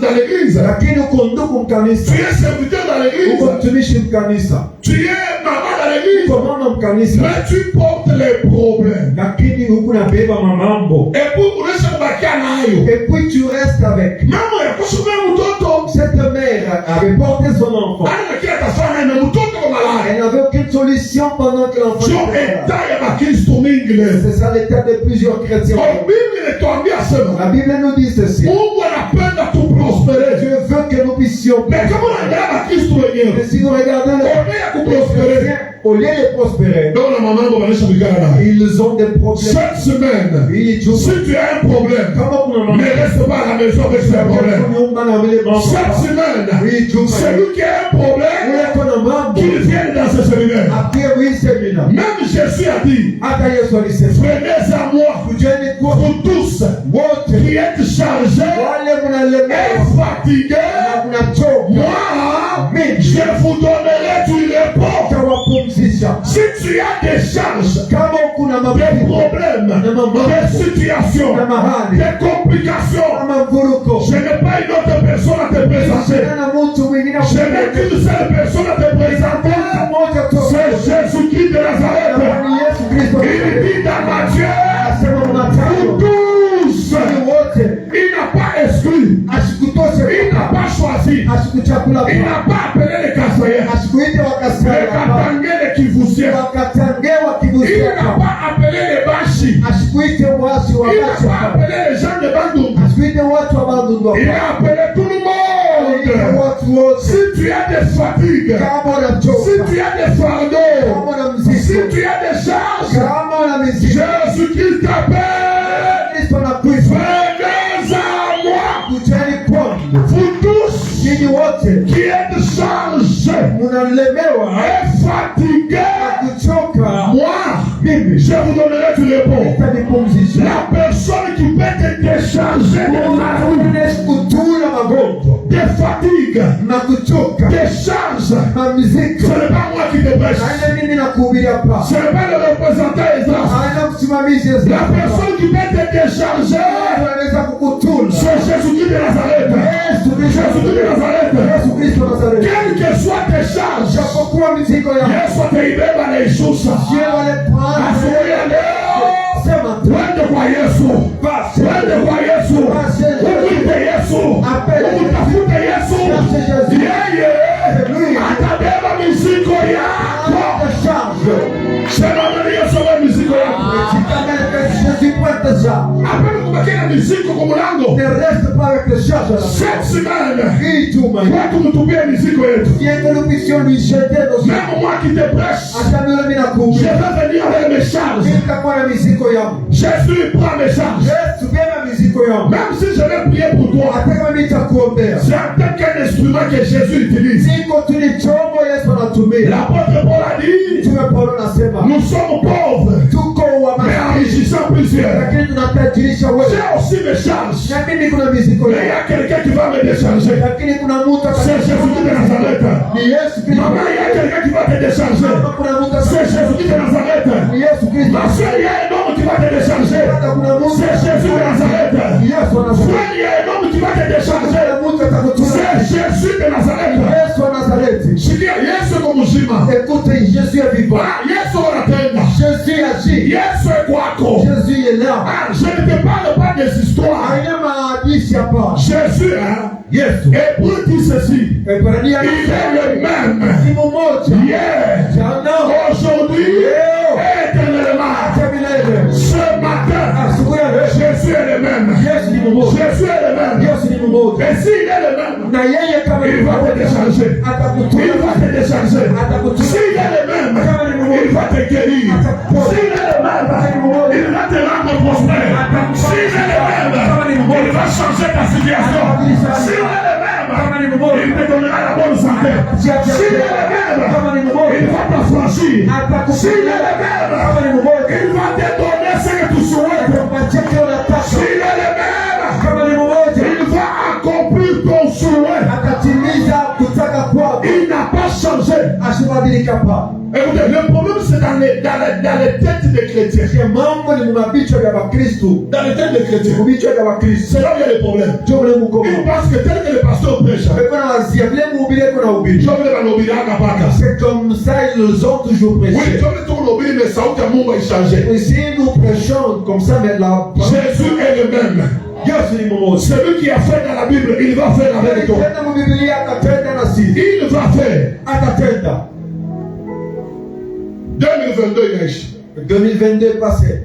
dans l'église. Lakini uko ndugu mkanisa. Tu es serviteur dans l'église. Uko mtumishi mkanisa. Tu es maman dans l'église. Uko mama mkanisa. Mais tu portes les problèmes. Lakini huku nabeba mamambo. Et puis unaweza kubakia nayo. Et puis tu restes avec. Mama yakusomea mtoto. Cette mère avait porté son enfant. Anakia tafanya na mtoto kwa malaya. Elle n'avait aucune solution pendant que l'enfant était malade. C'est ça l'état de plusieurs chrétiens. La Bible nous dit ceci. Dieu veut que nous puissions. Mais si nous regardons les chrétiens, au lieu de prospérer, ils ont des problèmes. Cette semaine, si tu as un problème, ne reste pas à la maison avec ce problème. Cette semaine, celui qui a un problème, qu'il vienne dans ce séminaire. Même Jésus a dit, venez à moi, vous tous qui êtes chargés et fatigués, moi, je vous donnerai du repos. Si tu as des charges, des problèmes, des situations, des complications, je n'ai pas une autre personne à te présenter. Je n'ai qu'une seule personne à te présenter. C'est Jésus-Christ de Nazareth. Il dit dans Matthieu, pour tous, il n'a pas exclu, il n'a pas choisi, il n'a pas appelé les Kassaïens, les Katangais, les Kivusiens, il n'a pas appelé les Bashi, il n'a pas appelé les gens de Bandung, il a appelé tout le monde. Si tu as des fatigues, si tu as des fardeaux, si tu as des charges, Jésus-Christ t'appelle. Venez à moi, vous tous qui êtes chargés et fatigués, moi, je vous donnerai du repos. La personne qui peut te décharger des fatigues, des charges, ce n'est pas moi qui te prêche, ce n'est pas le représentant Ezra. La personne qui peut te décharger, c'est Jésus-Christ de Nazareth. Jésus-Christ de Nazareth. Quelles que soient tes charges, Yesu ataibeba na ishusha. Asubuhi ya leo, twende kwa Yesu, twende kwa Yesu, umwite Yesu, umtafute Yesu. Yeye atabeba mizigo yako. Sema nani yasoma mizigo yako. Apende kubakia na mizigo kwa mlango. Cette semaine, watu mtupie mizigo yetu. Même moi qui te prêche, je vais venir avec mes charges. Jésus prend mes charges. Même si je vais prier pour toi, c'est en tant qu'un instrument que Jésus utilise. L'apôtre Paul a dit, nous sommes pauvres, mais enrichissant plusieurs. J'ai aussi mes charges. Mais il y a quelqu'un qui va me décharger. C'est Jésus-Christ de Nazareth. Maman, il y a quelqu'un qui va te décharger. C'est Jésus-Christ de Nazareth. Ma soeur, il y a un homme qui va te décharger. C'est Jésus de Nazareth. Frère, il y a un homme qui va te décharger. C'est Jésus de Nazareth. Je dis, Yesu comme mzima. Écoutez, Jésus est vivant. Yesu anatenda. Jésus agit. Yesu est kwako. Jésus est là. Je ne te parle pas des histoires. Jésus, Yesu. Hébreu dit ceci. Il est le même. Hier, aujourd'hui, éternellement. Ce matin, Jésus est le même. Jésus est le même. Et s'il est le même, il va te décharger. Il va te décharger. S'il est le même, il va te guérir. S'il est le même, il va te rendre prospère. S'il est le même, il va changer ta situation. S'il est le même, il te donnera la bonne santé. S'il est le même, il va t'affranchir. S'il est le même, il va te donner ce que tu souhaites. S'il est le même, il va accomplir ton souhait. Il n'a pas changé. asibadilika pa. Écoutez, le problème c'est dans les têtes des chrétiens. Je mambo ni mumabichwa vya Bakristo. Dans les têtes des chrétiens. Mubichwa vya Bakristo. C'est là où il y a les problèmes. Jomle mukoma. Ils pensent que tel que le pasteur prêche. Ekona wazia vile muhubiri kuna ubiri. Jomle banobiraka paka. C'est comme ça ils ont toujours prêché. Oui, jomle tout l'obiri mais ça a Mungu changer. Et si nous prêchons comme ça mais la Jésus est le même. Celui qui a fait dans la Bible, il va faire avec toi. Il va faire. 2022 inaishi. 2022 passé.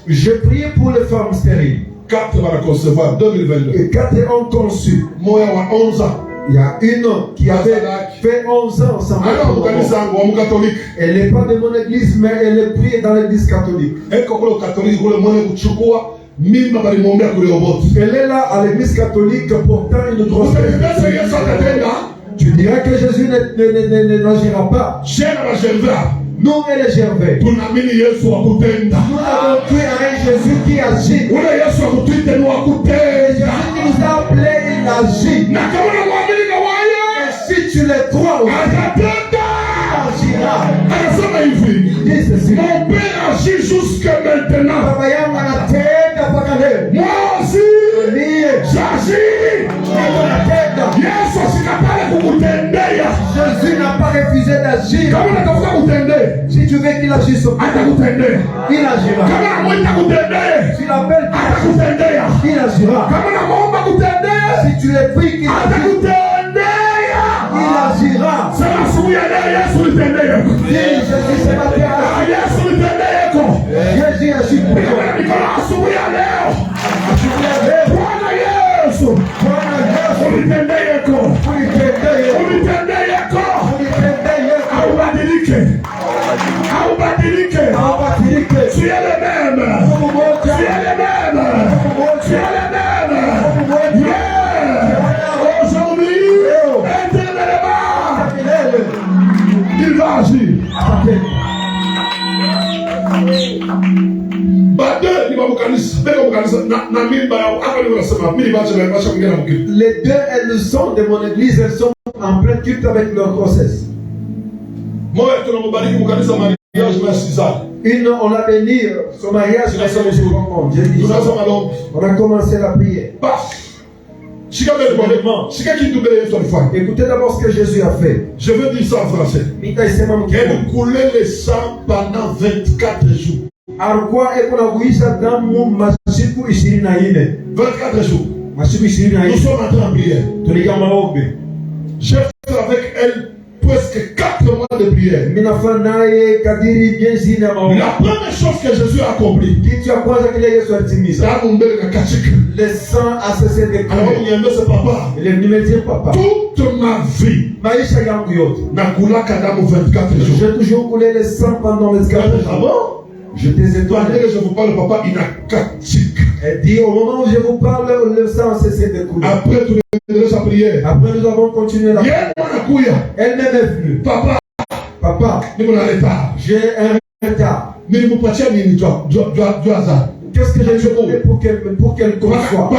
Je priais pour les femmes stériles. 4 vont concevoir 2022. Et 4 ont conçu. Moi, j'ai 11 ans. Il y a une qui avait fait 11 ans sans catholique. Elle n'est pas de mon église, mais elle est priée dans l'église catholique. Elle est là à l'église catholique portant une grosse. Tu dirais que Jésus n'agira pas. Nous, elle est Gervais. Nous avons cru à un Jésus qui agit. Jésus qui nous a appelés, il agit. Et si tu les crois, il agira. Il dit ceci. Mon père agit jusqu'à maintenant. Moi aussi, j'agis. Jésus n'a pas refusé d'agir. Si tu veux qu'il agisse, il agira. Si tu l'appelles, il agira. Si tu le pries, il agira. C'est la souillée de Jésus. Jésus s'est battu à Jésus agit pour tu es le même. Tu es le même. Tu es le même. Aujourd'hui, éternellement, il va agir. Les deux, elles sont de mon église, elles sont en plein culte avec leur grossesse. Une, on a béni son mariage, on a commencé la prière. Écoutez d'abord ce que Jésus a fait. Je veux dire ça en français. Elle coulait le sang pendant 24 jours. 24 jours. Nous sommes en train de prier. J'ai fait avec elle presque 4 mois de prière. La première chose que Jésus a accompli, le sang a cessé de couler. toute ma vie, j'ai toujours coulé le sang pendant 24 jours. Je t'ai étonné. Je vous parle, papa, il a 4 chics. Elle dit, au moment où je vous parle, le sang a cessé de couler. Après, tu es sa prière. Après, nous avons continué la prière. Elle-même est venue. Papa, j'ai un retard. Qu'est-ce que j'ai fait pour qu'elle conçoit?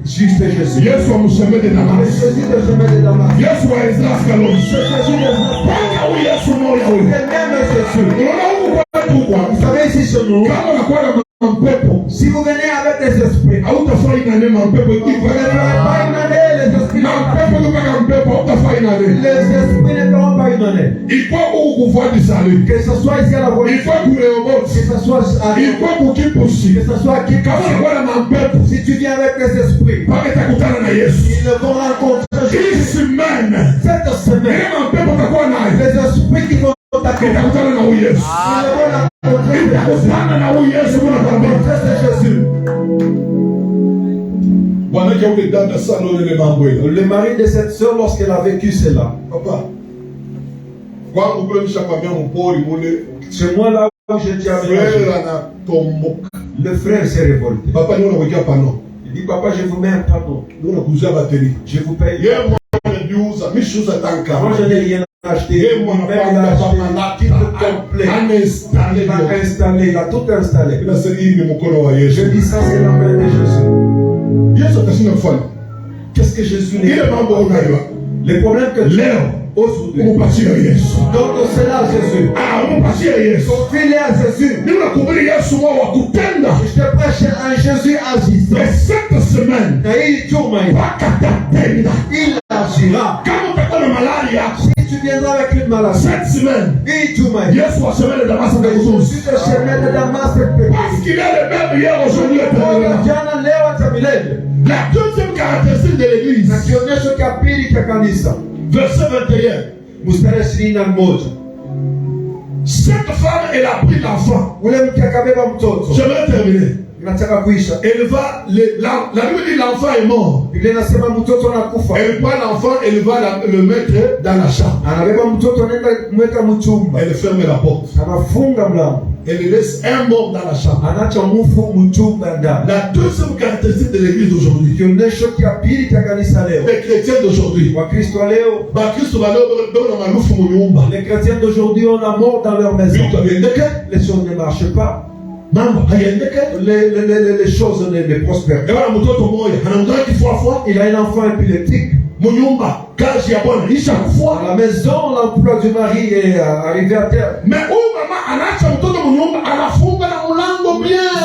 Juste Jésus. Jésus de chemin de Damas. Jésus de chemin de Damas. Jésus est pourquoi? Vous savez ici chez nous, si vous venez avec des esprits, vous ne ferez pas une année, les esprits ne feront pas une année. Il faut du salut. Que ce soit ici à la voie, il faut que ce soit à il faut que ce soit qui. Si tu viens avec les esprits, ils ne vont rencontrer cette semaine les esprits qui vont le mari de cette soeur, lorsqu'elle a vécu cela, papa, c'est moi là où je dis à le frère s'est révolté. Il dit, papa, je vous mets un pardon. Je vous paye. Moi, je n'ai rien acheté. Mon père, il a acheté tout complet. Il a installé, il a tout installé. Je dis ça, c'est la main de Jésus. Qu'est-ce que Jésus n'est pas? Les problèmes que tu as aujourd'hui. Umpatie Yesu. Donc c'est là Jésus. Umpatie Yesu. Confie-les à Jésus. Ninakubiri Yesu wa kutenda. Je te prêche un Jésus agissant. Mais cette semaine, il agira. Quand tu as malaria, si tu viendras avec une maladie, cette semaine, Yesu a semé le Damas en quelque chose. Parce qu'il est le même hier, aujourd'hui et éternellement. La deuxième caractéristique de l'église, verset 21. Cette femme, elle a pris l'enfant. J'aimerais terminer. Elle va, la Bible dit l'enfant est mort. Elle prend l'enfant, elle va le mettre dans la chambre. Elle ferme la porte. Elle laisse un mort dans la chambre. La deuxième caractéristique de l'église d'aujourd'hui, les chrétiens d'aujourd'hui, les chrétiens d'aujourd'hui ont la mort dans leur maison. Les choses ne marchent pas. Les choses ne prospèrent. Il a un enfant épileptique. À la maison, l'emploi du mari est arrivé à terme. Mais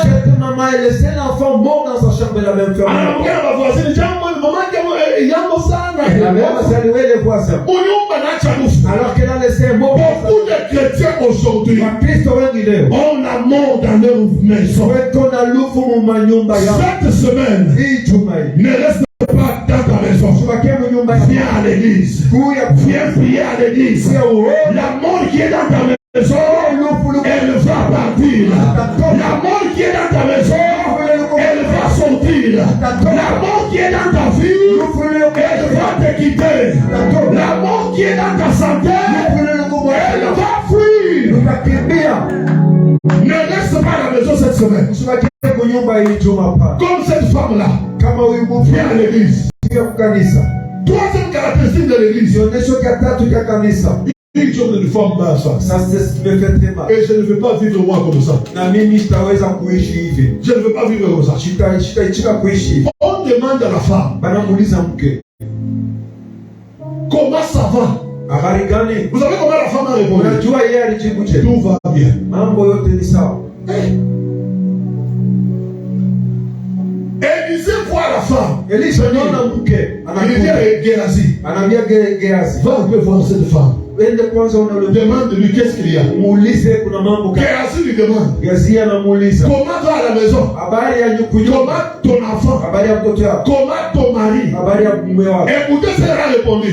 cette maman a laissé l'enfant mort dans sa chambre et la même fermée. La mère a salué les voisins. Alors qu'elle a laissé un mort. Beaucoup de chrétiens aujourd'hui ont la mort dans leur maison. Cette semaine, ne reste pas dans ta maison. Viens à l'église. Viens prier à l'église. La mort qui est dans ta maison, elle va partir. La mort qui est dans ta maison, elle va sortir. La mort qui est dans ta vie, elle va te quitter. La mort qui est dans ta santé, elle va fuir. Ne reste pas à la maison cette semaine. Comme cette femme-là, viens à l'église. Troisième caractéristique de l'église, une chose de forme ça. C'est ce qui me fait très mal. Et je ne veux pas vivre moi comme ça. Je ne veux pas vivre comme ça. On demande à la femme, comment ça va? Vous savez comment la femme a répondu? Tout va bien. Élisée voit la femme. Il dit à Géasi, va un peu voir cette femme. Demande-lui qu'est-ce qu'il y a. Géasi lui demande, comment va à la maison? Comment ton enfant? Comment ton mari? Écoutez, c'est elle a répondu,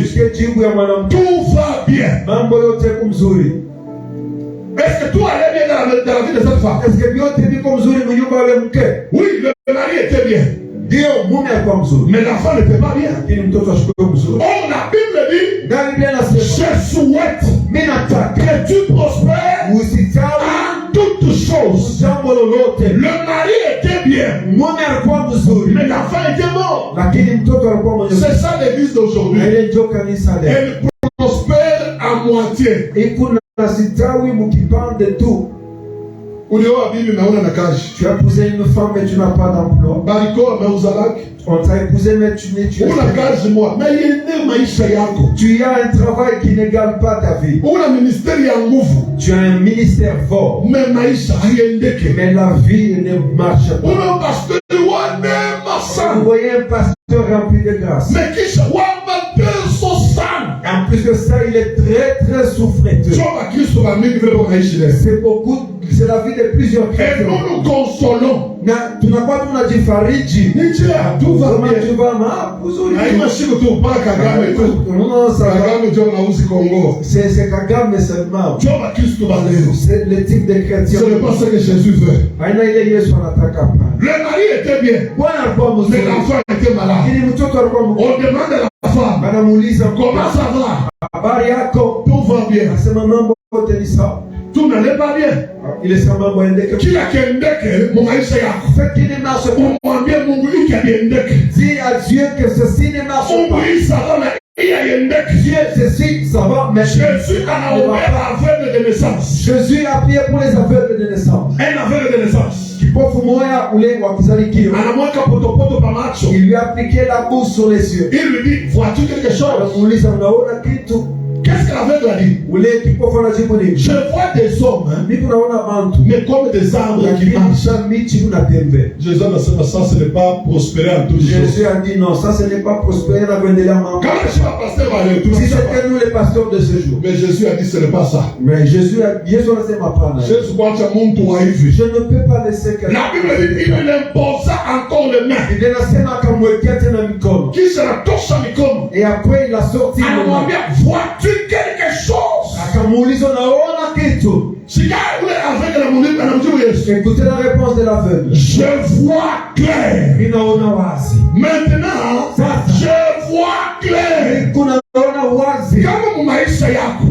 tout va bien. Est-ce que tout allait bien dans la vie de cette femme? Oui, le mari était bien. Mais l'enfant n'était pas bien. Oh, la Bible dit, je souhaite que tu prospères en toutes choses. Le mari était bien, mais l'enfant était mort. C'est ça l'église d'aujourd'hui. Elle prospère à moitié. Tu as épousé une femme mais tu n'as pas d'emploi. On t'a épousé mais tu n'es tu as un travail qui n'égale pas ta vie. Tu as un ministère fort. Mais la vie ne marche pas. Vous voyez un pasteur rempli de grâce. En plus de ça, il est très très souffreteux. C'est beaucoup, c'est la vie de plusieurs chrétiens. Et nous nous consolons. Tunakuwa tunajifariji. Tout va bien. Tu vas mal. C'est Kagame seulement. C'est le type de chrétien. Ce n'est pas ce que Jésus veut. Le mari était bien. Mais l'enfant était malade. On demande à la femme, comment ça va? Tout va bien. Tout n'allait pas bien. Qui a qu'un mon maïs dis à Dieu que ceci ne marche pas. Ceci, ça va, mais Jésus a ouvert l'aveugle de naissance. Jésus a prié pour les aveugles de naissance. Un aveugle de naissance. kipofu moya ule wa kizarikio anamweka potopoto pa macho, il lui a appliqué la bouse sur les yeux. il lui dit vois-tu quelque chose? Anamuuliza unaona kitu? Qu'est-ce que l'aveugle a dit? Ule kipofu anajibu nini? Je vois des hommes, Mimi naona bantu mais comme des arbres qui marchent. lakini miti unatembea. Jésus a ça, ce n'est pas prospérer en toutes choses. Jésus a dit non, ça ce n'est pas prospérer na kuendelea mambo. Quand je suis un pasteur, Si c'était nous les pasteurs de ce jour. mais Jésus a dit ce n'est pas ça. Mais Yesu anasema hapana. Jésus kwacha mtu wa hivi. Je ne peux pas laisser quelqu'un. La Bible dit il l'imposa encore les mains. Il anasema akamwekea tena mikono. Kisha anatosha mikono. Et après il a sorti Anamwambia vois-tu quelque chose? akamuuliza unaona kitu? Sikia ule aveugle anamjibu Yesu. Écoutez la réponse de l'aveugle. Je vois clair. Ninaona wazi. Maintenant, je vois clair. Kunaona wazi. Kama maisha yako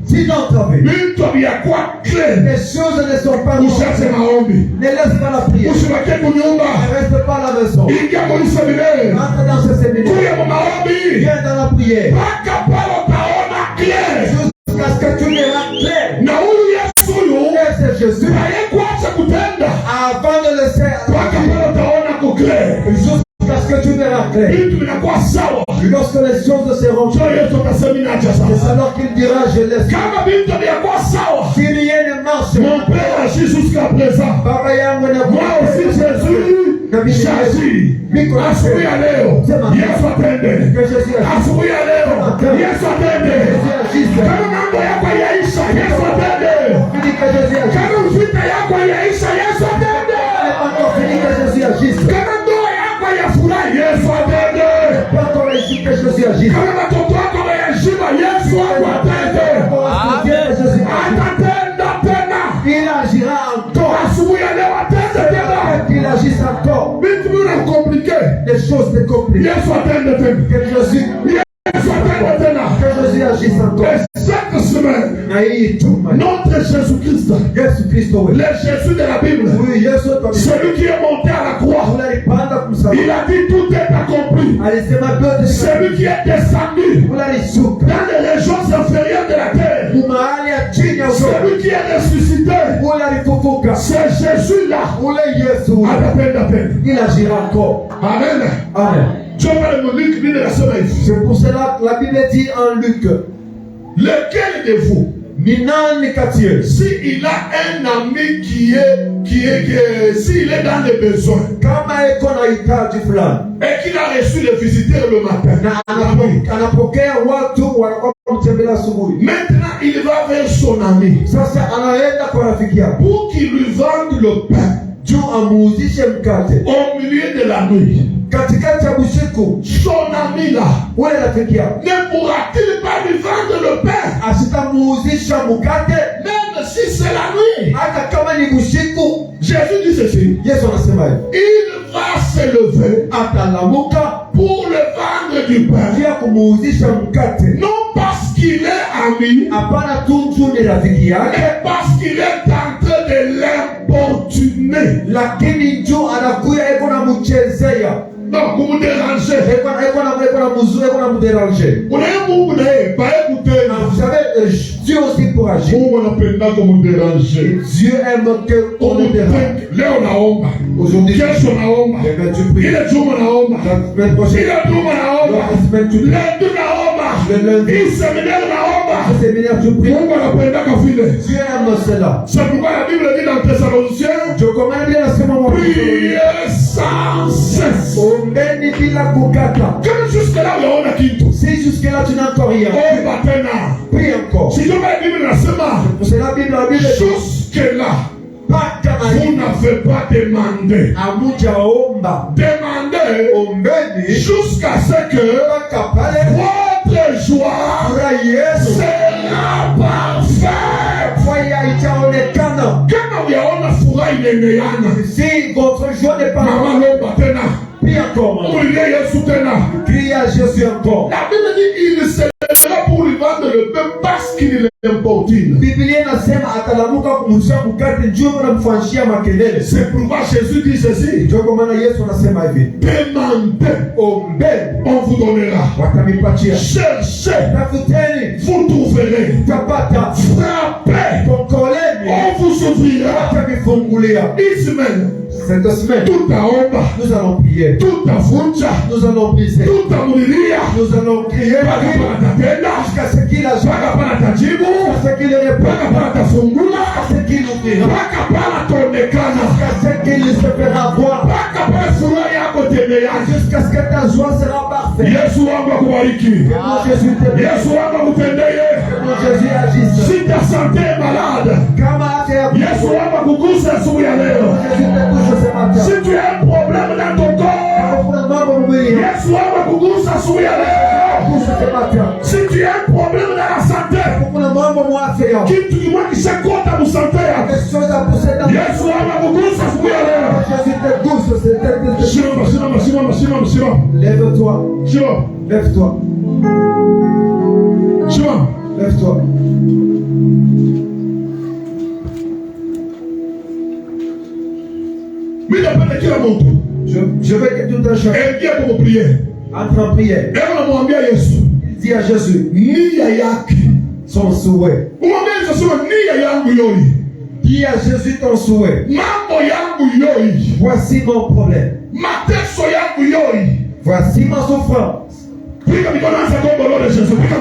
Si dans ta vie vitu vyakuwa clair, les choses ne sont pas usiache maombi, ne laisse pas la prière. usibakie kunyumba, Ne reste pas à la maison. ingia kwenye seminari, Entre dans ce séminaire. kuya kwa maombi, Viens dans la prière. mpaka pale utaona clair. Jusqu'à ce que tu verras clair. Na huyu Yesu huyu Et c'est Jésus. hayekuacha kutenda Avant de laisser mpaka pale utaona ku clair. jusqu'à ce que tu verras clair. Vitu vinakuwa sawa. Lorsque les choses seront Sio Yesu akasema acha c'est sawa. alors qu'il dira je laisse. Kama vitu vinakuwa sawa, Si rien ne marche, mon père agit jusqu'à présent. baba yangu na Moi aussi Jésus j'agis. Asubuhi ya leo Yesu atende. que Jésus a Asubuhi ya leo Yesu atende. Kama mambo yako yaisha, Yesu atende. fini que Jésus agisse. Kama vita yako yaisha, Yesu atende. Pas encore fini que Jésus agisse. Kama ndoa yako yafurahi, Yesu atende. Pas encore réussi que Jésus agisse. Kama watoto wako wayashima, Yesu atende. Que Jésus agisse. Atatenda tena. Il agira encore. Asubuhi ya leo atende tena. Qu'il agisse encore. Vitu vina komplike. Les choses se compliquent. Yesu atende tena. Que Jésus agisse encore. Et cette semaine, Na hii juma notre Jésus-Christ, Yesu Kristo le Jésus de la Bible, huyu Yesu celui qui est monté à la croix, alipanda il kumsaliti. a dit tout est accompli. Alisema vyote Celui qui est descendu alishuka dans les régions inférieures de la terre, mahali ya chini ya udongo. celui qui est ressuscité, Alifufuka. c'est Jésus-là. Ule Yesu Atapenda tena. il agira encore. Amen. Amen. Dieu parle de Luc, Bible nasema hivi. C'est pour cela que la Bible dit en Luc, Lequel de vous, ni nani kati yenu s'il a un ami s'il est dans les besoins kama eko na hitaji fulani et qu'il a reçu les visiteurs le matin, na anapokea watu wanakuwa kumtembelea asubuhi, maintenant il va vers son ami sasa anaenda kwa rafiki yake pour qu'il lui vende le pain juu amuuzishe mkate au milieu de la nuit. katikati ya usiku. Son ami là Ule rafiki yake ne pourra-t-il pas lui vendre le pain asitamuuzisha mkate même si c'est la nuit? hata kama ni usiku? Jésus dit ceci, Yesu anasema hivi, il va se lever atalamuka pour le vendre du pain, pia kumuuzisha mkate, non parce qu'il est ami, hapana tu juu ni rafiki yake, mais parce qu'il est en train de l'importuner. lakini juu anakuya eko na mchezea, Non, pour vous déranger. eko na muderanger. Vous n'avez pas écouté. Vous savez, Dieu aussi pour agir. Mungu anapenda kumderange. Dieu aime que on le dérange. Leo naomba. Aujourd'hui, Kesho naomba. demain tu pries. Ile juma naomba. La semaine prochaine, Ile juma naomba. la semaine tu pries. Lundi naomba. Le lundi, Hii seminaire naomba. le séminaire tu pries. Mungu anapenda vile. Dieu aime cela. C'est pourquoi la Bible dit dans Thessaloniciens, Je commande bien à ce moment. priez sans cesse. Ombeni bila kukata. Comme jusque-là unaona kitu. Si jusque-là tu n'as encore rien, Omba tena. prie encore. Si Dieu la Bible nasema, C'est la Bible dit, jusque-là, mpaka vous n'avez pas demandé. hamujaomba. Demandez Ombeni jusqu'à ce que mpaka pale votre joie furaha Yesu sera parfaite. furaha itaonekana. Kama uyaona furaha inaendeana, Si votre joie n'est pas mama lomba tena, prie encore. ulilie Yesu tena. Crie à Jésus encore. La Bible dit il se lèvera pour lui vendre le pain parce qu'il l'importune. Biblia inasema atalamuka kumuzia mkate njoo mnamfanyia makelele. C'est pourquoi Jésus dit ceci, Ndio kwa maana Yesu anasema hivi, demandez, ombeni on vous donnera. watamipatia, Cherchez, tafuteni vous trouverez. mtapata, Frappez, kokoleni on vous ouvrira. watamifungulia. Ici même, Cette semaine, tutaomba, nous allons prier. tutavunja, Nous allons briser. tutamulilia, Nous allons crier mpaka panatatenda, jusqu'à ce qu'il a mpaka panatajibu, jusqu'à ce qu'il répond, mpaka panatafungula, jusqu'à ce qu'il nous dira, mpaka panataonekana, jusqu'à ce qu'il se fera voir, mpaka pale furaha yako tembeaje. jusqu'à ce que ta joie sera parfaite. Yesu wangu akubariki. Que mon Jésus te bénisse. Yesu wangu akutendeye. Que mon Jésus agisse. Si ta santé est malade, Kama afya yako, Yesu wangu akugusa asubuhi ya leo. Jésus te touche ce matin. Si tu as un problème dans ton corps, Kama kuna mambo mwilini, Yesu wangu akugusa asubuhi ya leo. touche ce matin. Si tu as un problème dans la santé, Kuna mambo mwa afya yako, kitu kimoja kishakota musante yako, quelque chose à pousser dans Yesu wangu akugusa asubuhi ya leo. Jésus te touche, Simama, simama, simama, simama, simama. Lève-toi, Simama, lève-toi, simama. lève-toi. Mimi napenda kila mtu Je veux que tout un chacun aingie kwa prière. entre en prière. Leo namwambia Yesu Il dit à Jésus nia yake. son souhait. Umwambie Yesu nia yangu yoi. Dis à Jésus ton souhait. Mambo yangu yoi. Voici mon problème. Mateso yangu yoi. Voici ma souffrance. Piga mikono anza kuomba Lord Yesu. Piga